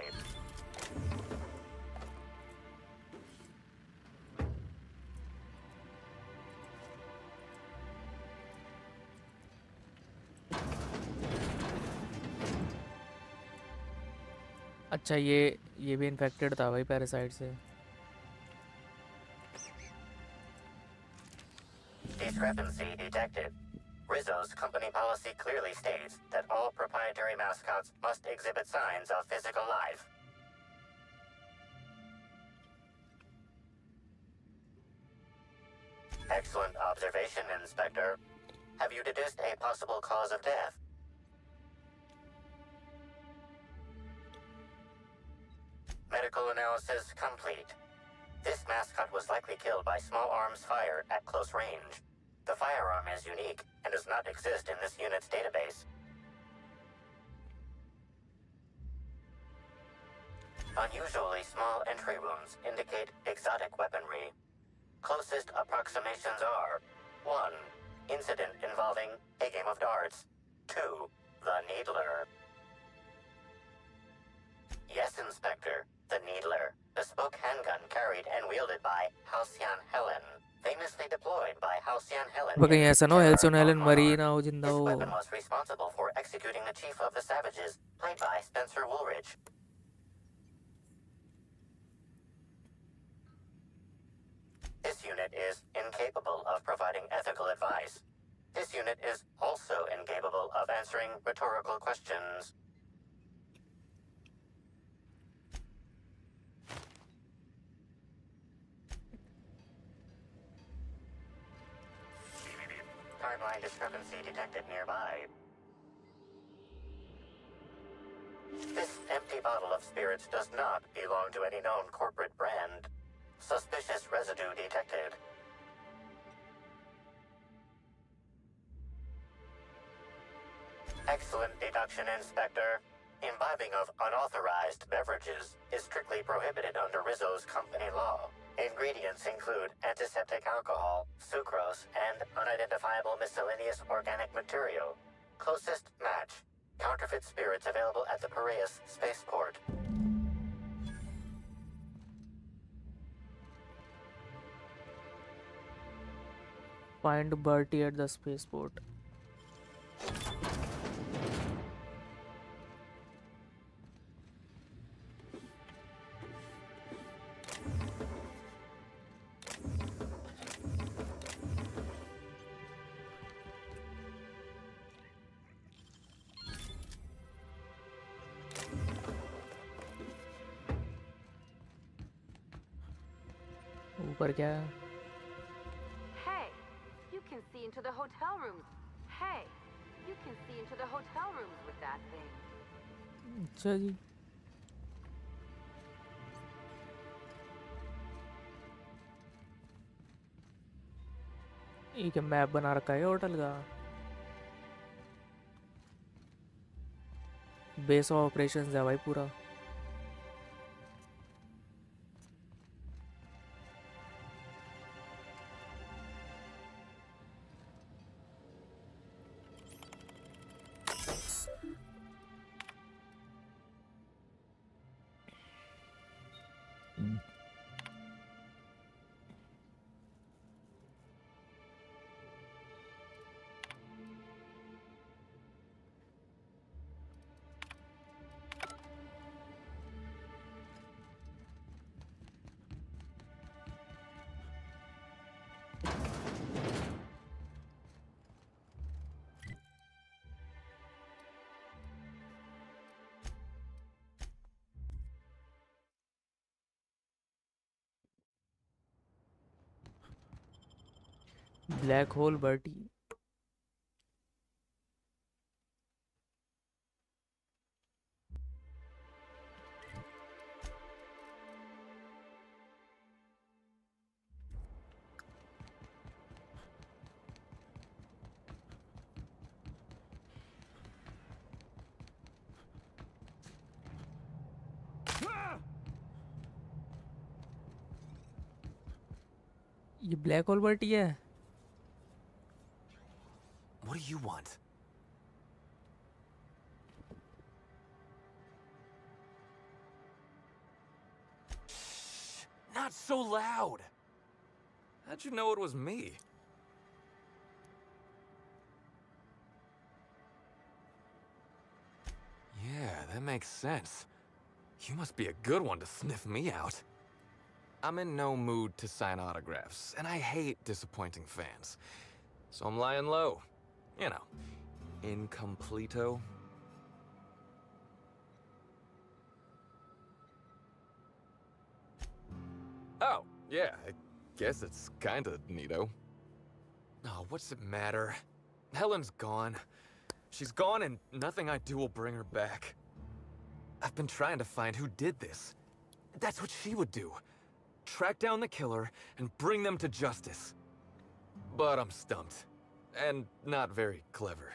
अच्छा ये भी इन्फेक्टेड था भाई पैरासाइट से. Discrepancy detected. Rizzo's company policy clearly states that all proprietary mascots must exhibit signs of physical life. Excellent observation, Inspector. Have you deduced a possible cause of death? Medical analysis complete. This mascot was likely killed by small arms fire at close range. The firearm is unique and does not exist in this unit's database. Unusually small entry wounds indicate exotic weaponry. Closest approximations are 1. Incident involving a game of darts. 2. The Needler. Yes, Inspector. The Needler. Bespoke handgun carried and wielded by Halcyon Helen. Famously deployed by Halcyon Helen. वो कहीं ऐसा ना हो हेल्सन Helen मरी ना हो जिंदा This हो. weapon was responsible for executing the chief of the savages, played by Spencer Woolridge. This unit is incapable of providing ethical advice. This unit is also incapable of answering rhetorical questions. Timeline discrepancy detected nearby. This empty bottle of spirits does not belong to any known corporate brand. Suspicious residue detected. Excellent deduction, Inspector. Imbibing of unauthorized beverages is strictly prohibited under Rizzo's company law. Ingredients include antiseptic alcohol, sucrose, and unidentifiable miscellaneous organic material. Closest match. Counterfeit spirits available at the Piraeus spaceport. Find Bertie at the spaceport. ऊपर क्या है? Hey, you can see into the hotel rooms. Hey, you can see into the hotel rooms with that thing. अच्छा जी. ये क्या map बना रखा है hotel का? बेस ऑफ ऑपरेशंस है भाई पूरा. Black hole Bertie. ये ब्लैक होल बटी है. What do you want? Shh, not so loud. How'd you know it was me? Yeah, that makes sense. You must be a good one to sniff me out. I'm in no mood to sign autographs, and I hate disappointing fans. So I'm lying low. You know, incompleto. Oh, yeah, I guess it's kinda neato. Oh, what's it matter? Helen's gone. She's gone and nothing I do will bring her back. I've been trying to find who did this. That's what she would do. Track down the killer and bring them to justice. But I'm stumped. And not very clever.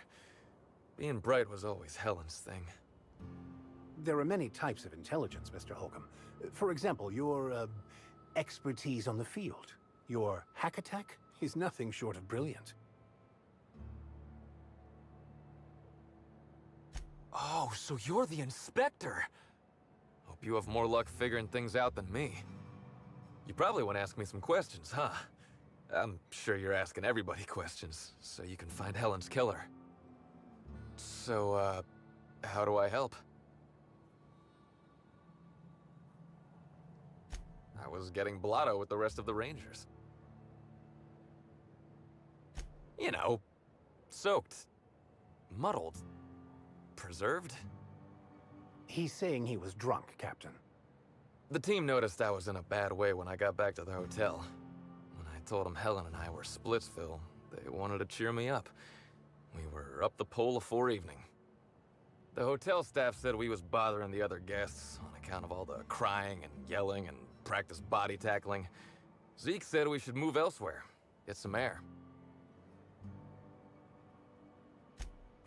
Being bright was always Helen's thing. There are many types of intelligence, Mr. Holcomb. For example, your expertise on the field. Your hack attack is nothing short of brilliant. Oh, so you're the inspector! Hope you have more luck figuring things out than me. You probably want to ask me some questions, huh? I'm sure you're asking everybody questions, so you can find Helen's killer. So, how do I help? I was getting blotto with the rest of the Rangers. You know, soaked, muddled, preserved. He's saying he was drunk, Captain. The team noticed I was in a bad way when I got back to the hotel. When I told them Helen and I were Splitsville, they wanted to cheer me up. We were up the pole afore evening. The hotel staff said we was bothering the other guests on account of all the crying and yelling and practice body tackling. Zeke said we should move elsewhere, get some air.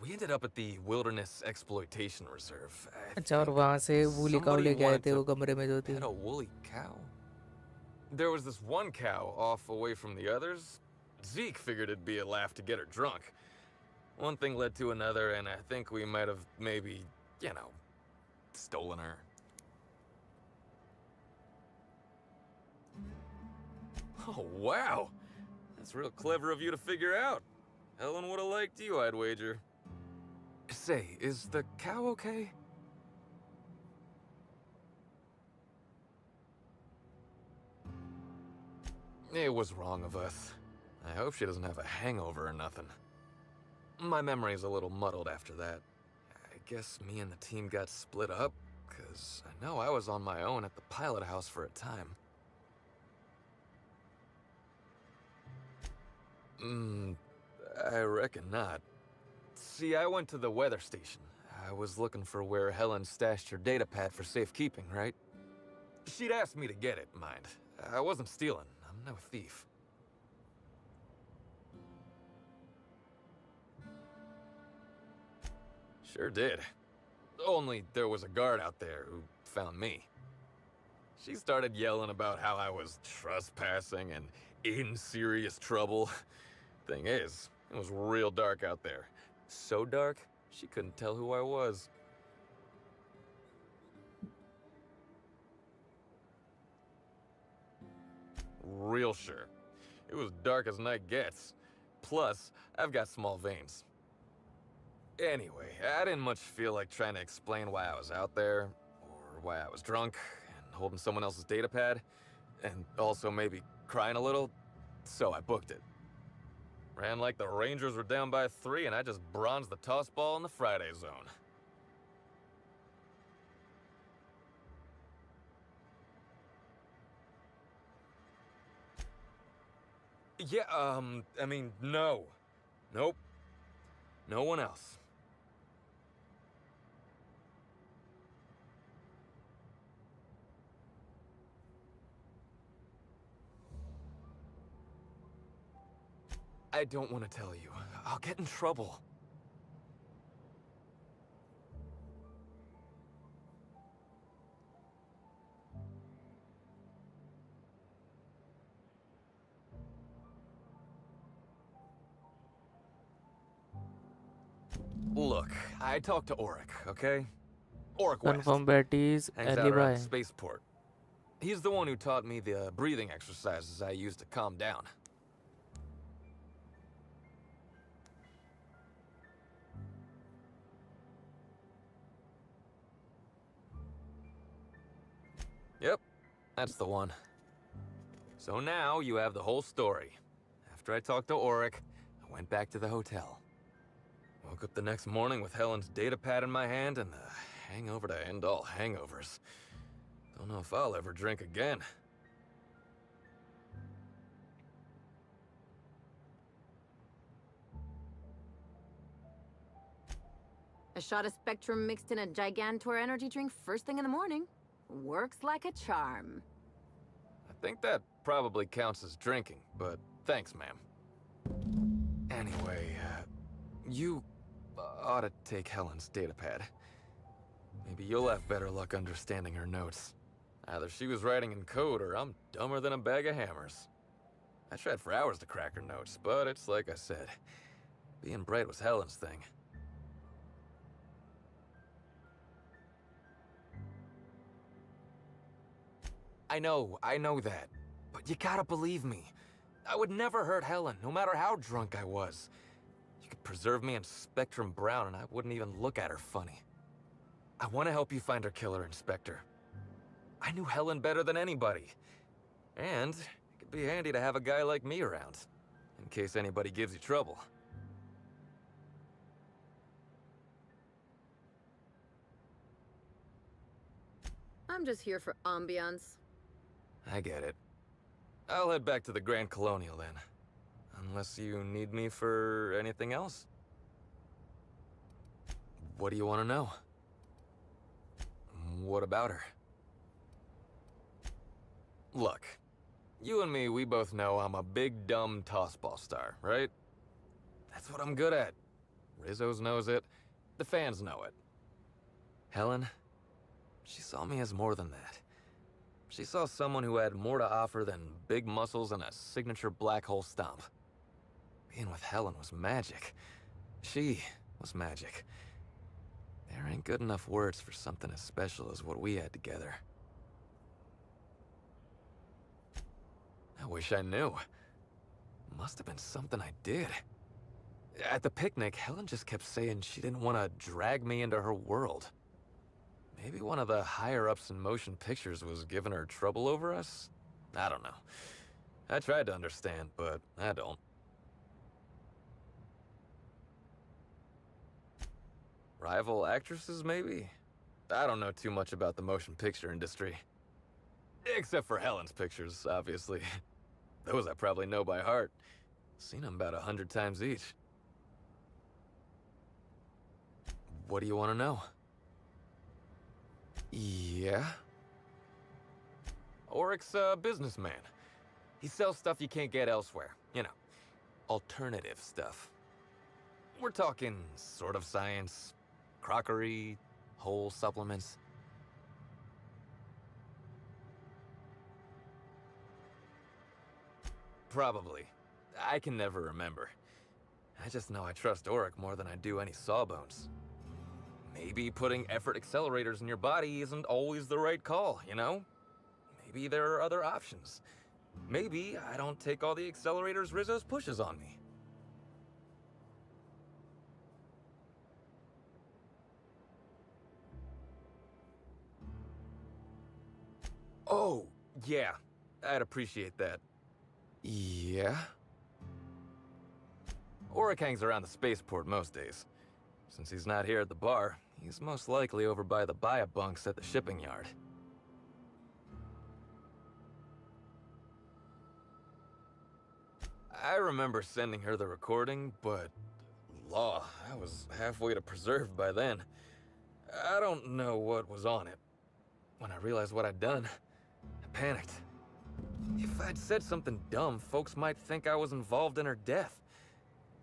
We ended up at the Wilderness Exploitation Reserve. अच्छा और वहाँ से woolly काऊ लेके आए थे वो कमरे में जो थी. Had a woolly cow. There was this one cow off away from the others. Zeke figured it'd be a laugh to get her drunk. One thing led to another, and I think we might have maybe, you know, stolen her. Oh, wow! That's real clever of you to figure out. Helen would have liked you, I'd wager. Say, is the cow okay? It was wrong of us. I hope she doesn't have a hangover or nothing. My memory's a little muddled after that. I guess me and the team got split up, because I know I was on my own at the pilot house for a time. I reckon not. See, I went to the weather station. I was looking for where Helen stashed her data pad for safekeeping, right? She'd asked me to get it, mind. I wasn't stealing. I'm no thief. Sure did. Only there was a guard out there who found me. She started yelling about how I was trespassing and in serious trouble. Thing is, it was real dark out there. So dark, she couldn't tell who I was. Real sure. It was dark as night gets. Plus, I've got small veins. Anyway, I didn't much feel like trying to explain why I was out there, or why I was drunk, and holding someone else's data pad, and also maybe crying a little, so I booked it. Ran like the Rangers were down by 3, and I just bronzed the toss ball in the Friday zone. Yeah, I mean, no. Nope. No one else. I don't want to tell you. I'll get in trouble. Look, I talked to Auric, okay? Auric West. Confirm Betty's Hangs out around alibi. the spaceport. He's the one who taught me the breathing exercises I use to calm down. Yep, that's the one. So now you have the whole story. After I talked to Auric, I went back to the hotel. Woke up the next morning with Helen's data pad in my hand and the hangover to end all hangovers. Don't know if I'll ever drink again. A shot of Spectrum mixed in a Gigantor energy drink first thing in the morning. Works like a charm. I think that probably counts as drinking, but thanks, ma'am. Anyway, you ought to take Helen's datapad. Maybe you'll have better luck understanding her notes. Either she was writing in code or I'm dumber than a bag of hammers. I tried for hours to crack her notes, but it's like I said. Being bright was Helen's thing. I know that. But you gotta believe me. I would never hurt Helen, no matter how drunk I was. You could preserve me in Spectrum Brown and I wouldn't even look at her funny. I want to help you find her killer, Inspector. I knew Helen better than anybody. And it could be handy to have a guy like me around, in case anybody gives you trouble. I'm just here for ambiance. I get it. I'll head back to the Grand Colonial then. Unless you need me for anything else. What do you want to know? What about her? Look, you and me, we both know I'm a big dumb tossball star, right? That's what I'm good at. Rizzo's knows it. The fans know it. Helen, she saw me as more than that. She saw someone who had more to offer than big muscles and a signature black hole stomp. Being with Helen was magic. She was magic. There ain't good enough words for something as special as what we had together. I wish I knew. Must have been something I did. At the picnic, Helen just kept saying she didn't want to drag me into her world. Maybe one of the higher-ups in motion pictures was giving her trouble over us? I don't know. I tried to understand, but I don't. Rival actresses, maybe? I don't know too much about the motion picture industry. Except for Helen's pictures, obviously. Those I probably know by heart. Seen them about 100 times each. What do you want to know? Yeah? Auric's a businessman. He sells stuff you can't get elsewhere. You know, alternative stuff. We're talking sort of science, crockery, whole supplements. Probably. I can never remember. I just know I trust Auric more than I do any sawbones. Maybe putting effort accelerators in your body isn't always the right call, you know? Maybe there are other options. Maybe I don't take all the accelerators Rizzo's pushes on me. Oh, yeah. I'd appreciate that. Yeah? Auric hangs around the spaceport most days. Since he's not here at the bar, he's most likely over by the buy-up bunks at the shipping yard. I remember sending her the recording, but... law, I was halfway to preserved by then. I don't know what was on it. When I realized what I'd done, I panicked. If I'd said something dumb, folks might think I was involved in her death.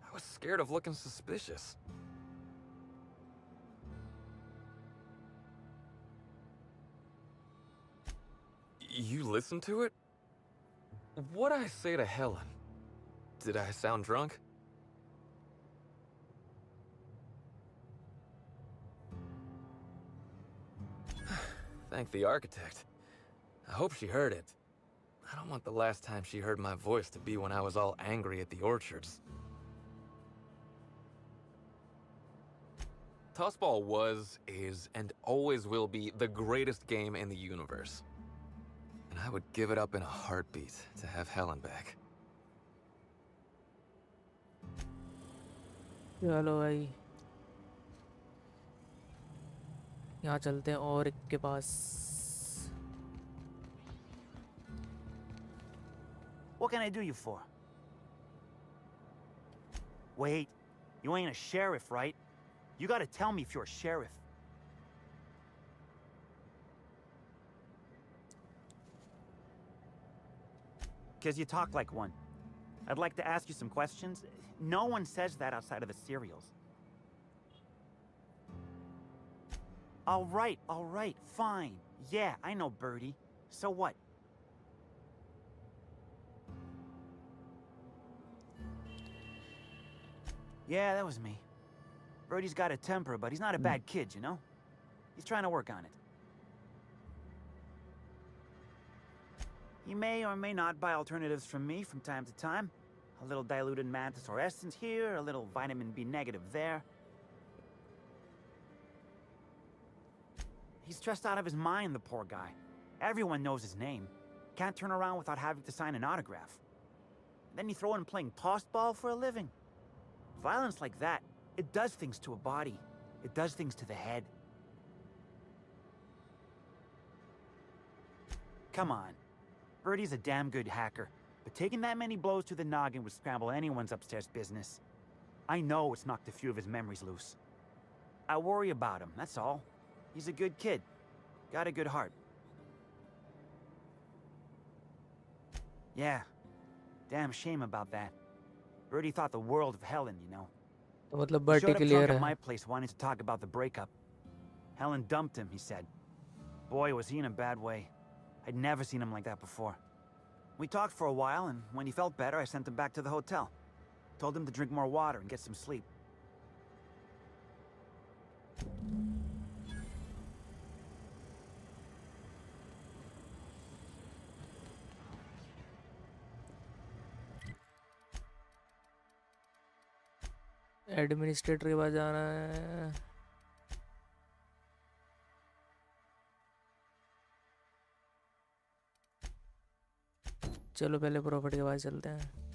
I was scared of looking suspicious. You listened to it? What'd I say to Helen? Did I sound drunk? thank the architect. I hope she heard it. I don't want the last time she heard my voice to be when I was all angry at the orchards. Tossball was, is, and always will be the greatest game in the universe. And I would give it up in a heartbeat to have Helen back. चलो भाई यहाँ चलते हैं और एक के पास. What can I do you for? Wait, you ain't a sheriff, right? You gotta tell me if you're a sheriff. Because you talk like one. I'd like to ask you some questions. No one says that outside of the serials. All right, fine. Yeah, I know Birdie. So what? Yeah, that was me. Birdie's got a temper, but he's not a bad kid, you know? He's trying to work on it. He may or may not buy alternatives from me from time to time. A little diluted mantis or essence here, a little vitamin B negative there. He's stressed out of his mind, the poor guy. Everyone knows his name. Can't turn around without having to sign an autograph. Then you throw in playing tossball for a living. Violence like that, it does things to a body. It does things to the head. Come on. Birdie's a damn good hacker, but taking that many blows to the noggin would scramble anyone's upstairs business. I know it's knocked a few of his memories loose. I worry about him, that's all. He's a good kid. Got a good heart. Yeah. Damn shame about that. Birdie thought the world of Helen, you know. तो मतलब He birthday showed up clear drunk है. at my place wanting to talk about the breakup. Helen dumped him, he said. Boy, was he in a bad way. I'd never seen him like that before. We talked for a while, and when he felt better, I sent him back to the hotel. Told him to drink more water and get some sleep. Administrator के पास जाना है. चलो पहले property के पास चलते हैं.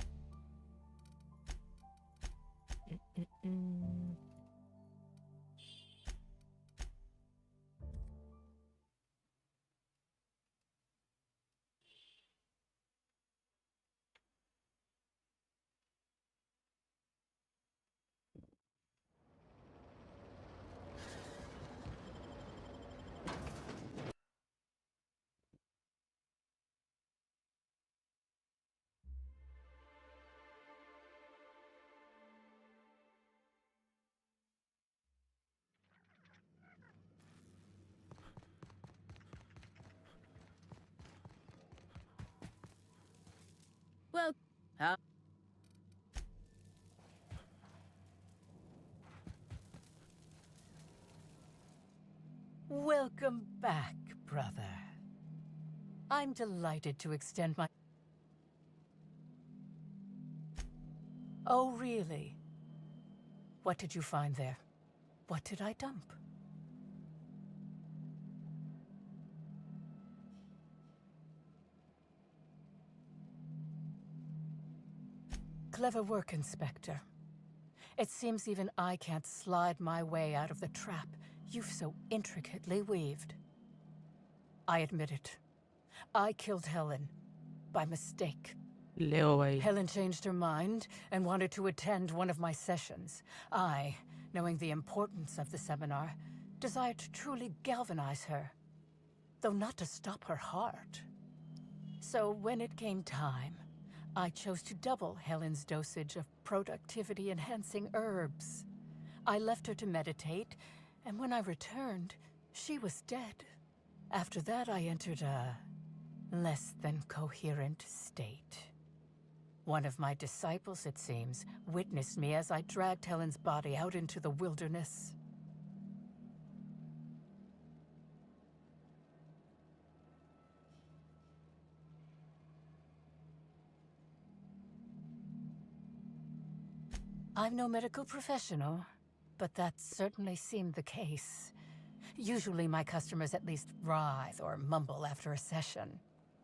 Well, how? Welcome back, brother. I'm delighted to extend my... Oh, really? What did you find there? What did I dump? Clever work, Inspector. It seems even I can't slide my way out of the trap you've so intricately weaved. I admit it. I killed Helen. By mistake. ले भाई. Helen changed her mind and wanted to attend one of my sessions. I, knowing the importance of the seminar, desired to truly galvanize her, though not to stop her heart. So when it came time, I chose to double Helen's dosage of productivity-enhancing herbs. I left her to meditate, and when I returned, she was dead. After that, I entered a less than coherent state. One of my disciples, it seems, witnessed me as I dragged Helen's body out into the wilderness. I'm no medical professional, but that certainly seemed the case. Usually my customers at least writhe or mumble after a session.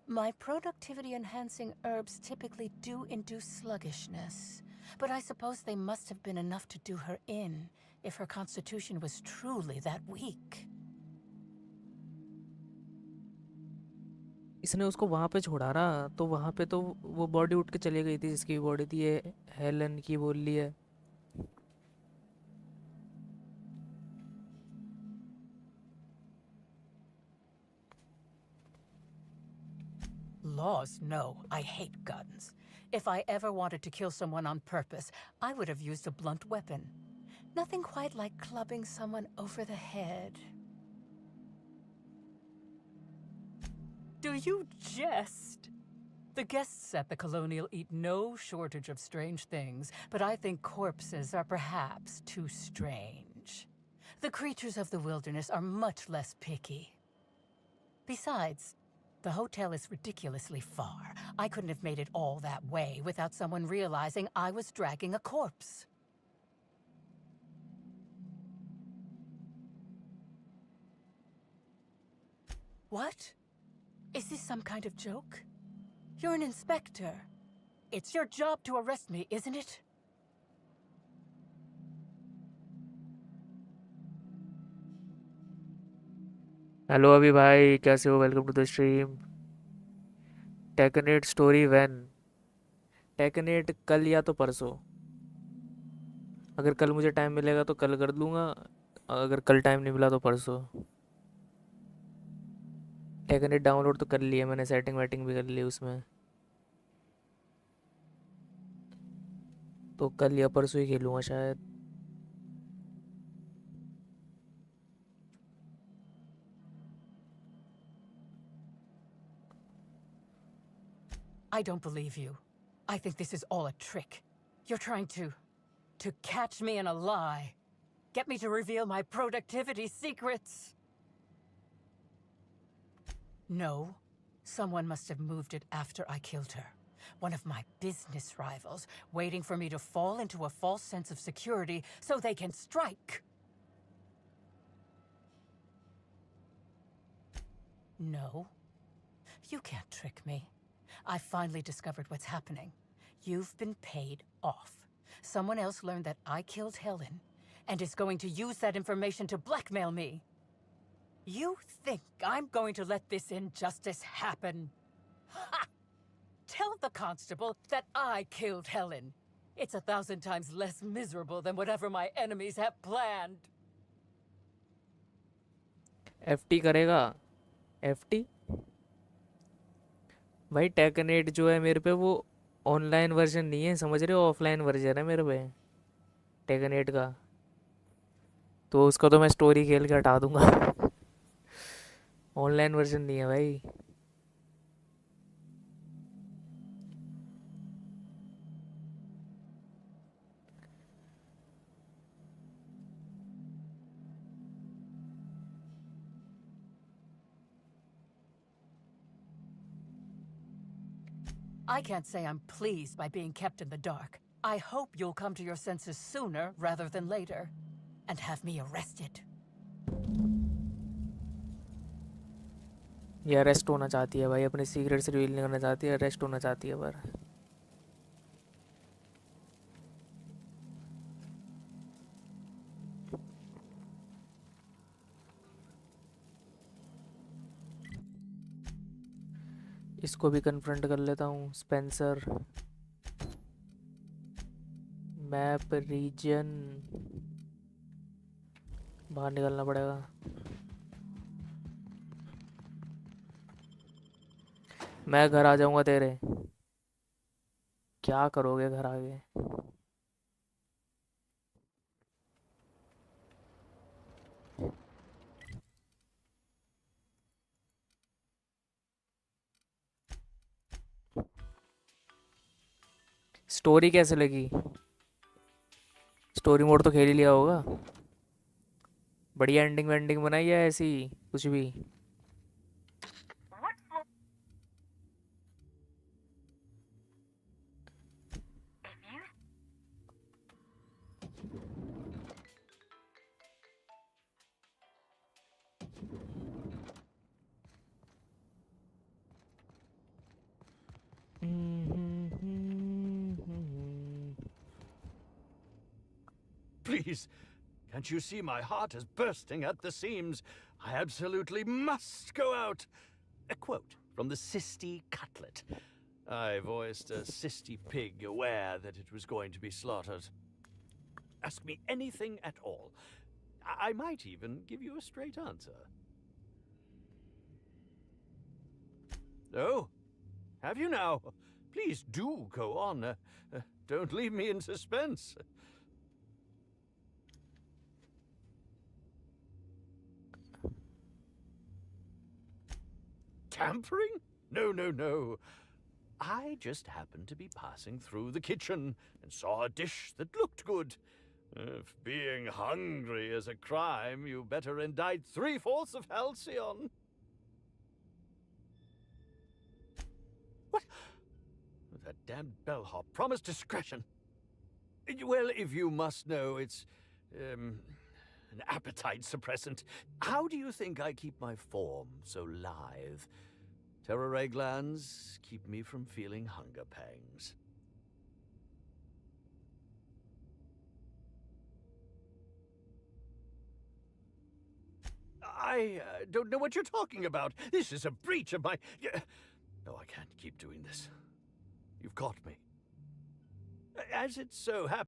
My productivity-enhancing herbs typically do induce sluggishness, but I suppose they must have been enough to do her in if her constitution was truly that weak. इसने उसको वहाँ पे छोड़ा ना, तो वहाँ पे तो वो बॉडी उठ के चली गई थी जिसकी बॉडी थी, ये हेलन की बोल ली है. Laws, no. I hate guns. If I ever wanted to kill someone on purpose, I would have used a blunt weapon. Nothing quite like clubbing someone over the head. Do you jest? The guests at the Colonial eat no shortage of strange things, but I think corpses are perhaps too strange. The creatures of the wilderness are much less picky. Besides, the hotel is ridiculously far. I couldn't have made it all that way without someone realizing I was dragging a corpse. What? Is this some kind of joke? You're an inspector. It's your job to arrest me, isn't it? Hello अभी भाई, कैसे हो? Welcome to the stream. टेकनेट story when? टेकनेट कल या तो परसों. अगर कल मुझे टाइम मिलेगा तो कल कर दूंगा, अगर कल टाइम नहीं मिला तो परसों. टेकनेट डाउनलोड तो कर लिया मैंने, सेटिंग वेटिंग भी कर ली उसमें, तो कल या परसों ही खेलूँगा शायद. I don't believe you. I think this is all a trick. You're trying to catch me in a lie. Get me to reveal my productivity secrets. No. Someone must have moved it after I killed her. One of my business rivals, waiting for me to fall into a false sense of security so they can strike. No. You can't trick me. I finally discovered what's happening. You've been paid off. Someone else learned that I killed Helen and is going to use that information to blackmail me. You think I'm going to let this injustice happen? Ha! Tell the constable that I killed Helen. It's 1,000 times less miserable than whatever my enemies have planned. FT करेगा? FT भाई, टेकनेट जो है मेरे पे वो online version नहीं है, समझ रहे हो? ऑफलाइन वर्जन है मेरे पे टेकनेट का, तो उसका तो मैं स्टोरी खेल के हटा दूंगा. ऑनलाइन वर्जन नहीं है भाई. I can't say I'm pleased by being kept in the dark. I hope you'll come to your senses sooner rather than later, and have me arrested. ये अरेस्ट होना चाहती है भाई, अपने सीक्रेट्स रिवील नहीं करना चाहती है, अरेस्ट होना चाहती है. पर इसको भी कन्फ्रंट कर लेता हूँ. स्पेंसर, मैप रीजन, बाहर निकलना पड़ेगा. मैं घर आ जाऊंगा तेरे, क्या करोगे घर आके? स्टोरी कैसे लगी? स्टोरी मोड तो खेल ही लिया होगा. बढ़िया एंडिंग वेंडिंग बनाई है ऐसी कुछ भी? Please, can't you see my heart is bursting at the seams? I absolutely must go out. A quote from the Sisty Cutlet. I voiced a Sisty pig, aware that it was going to be slaughtered. Ask me anything at all. I might even give you a straight answer. Oh, have you now? Please do go on. Don't leave me in suspense. Tampering? No, no, no. I just happened to be passing through the kitchen and saw a dish that looked good. If being hungry is a crime, you better indict 3/4 of Halcyon. What? That damned bellhop promised discretion. Well, if you must know, it's, an appetite suppressant. How do you think I keep my form so lithe? Terror glands keep me from feeling hunger pangs. I don't know what you're talking about. This is a breach of my... No, I can't keep doing this. You've caught me. As it so happens...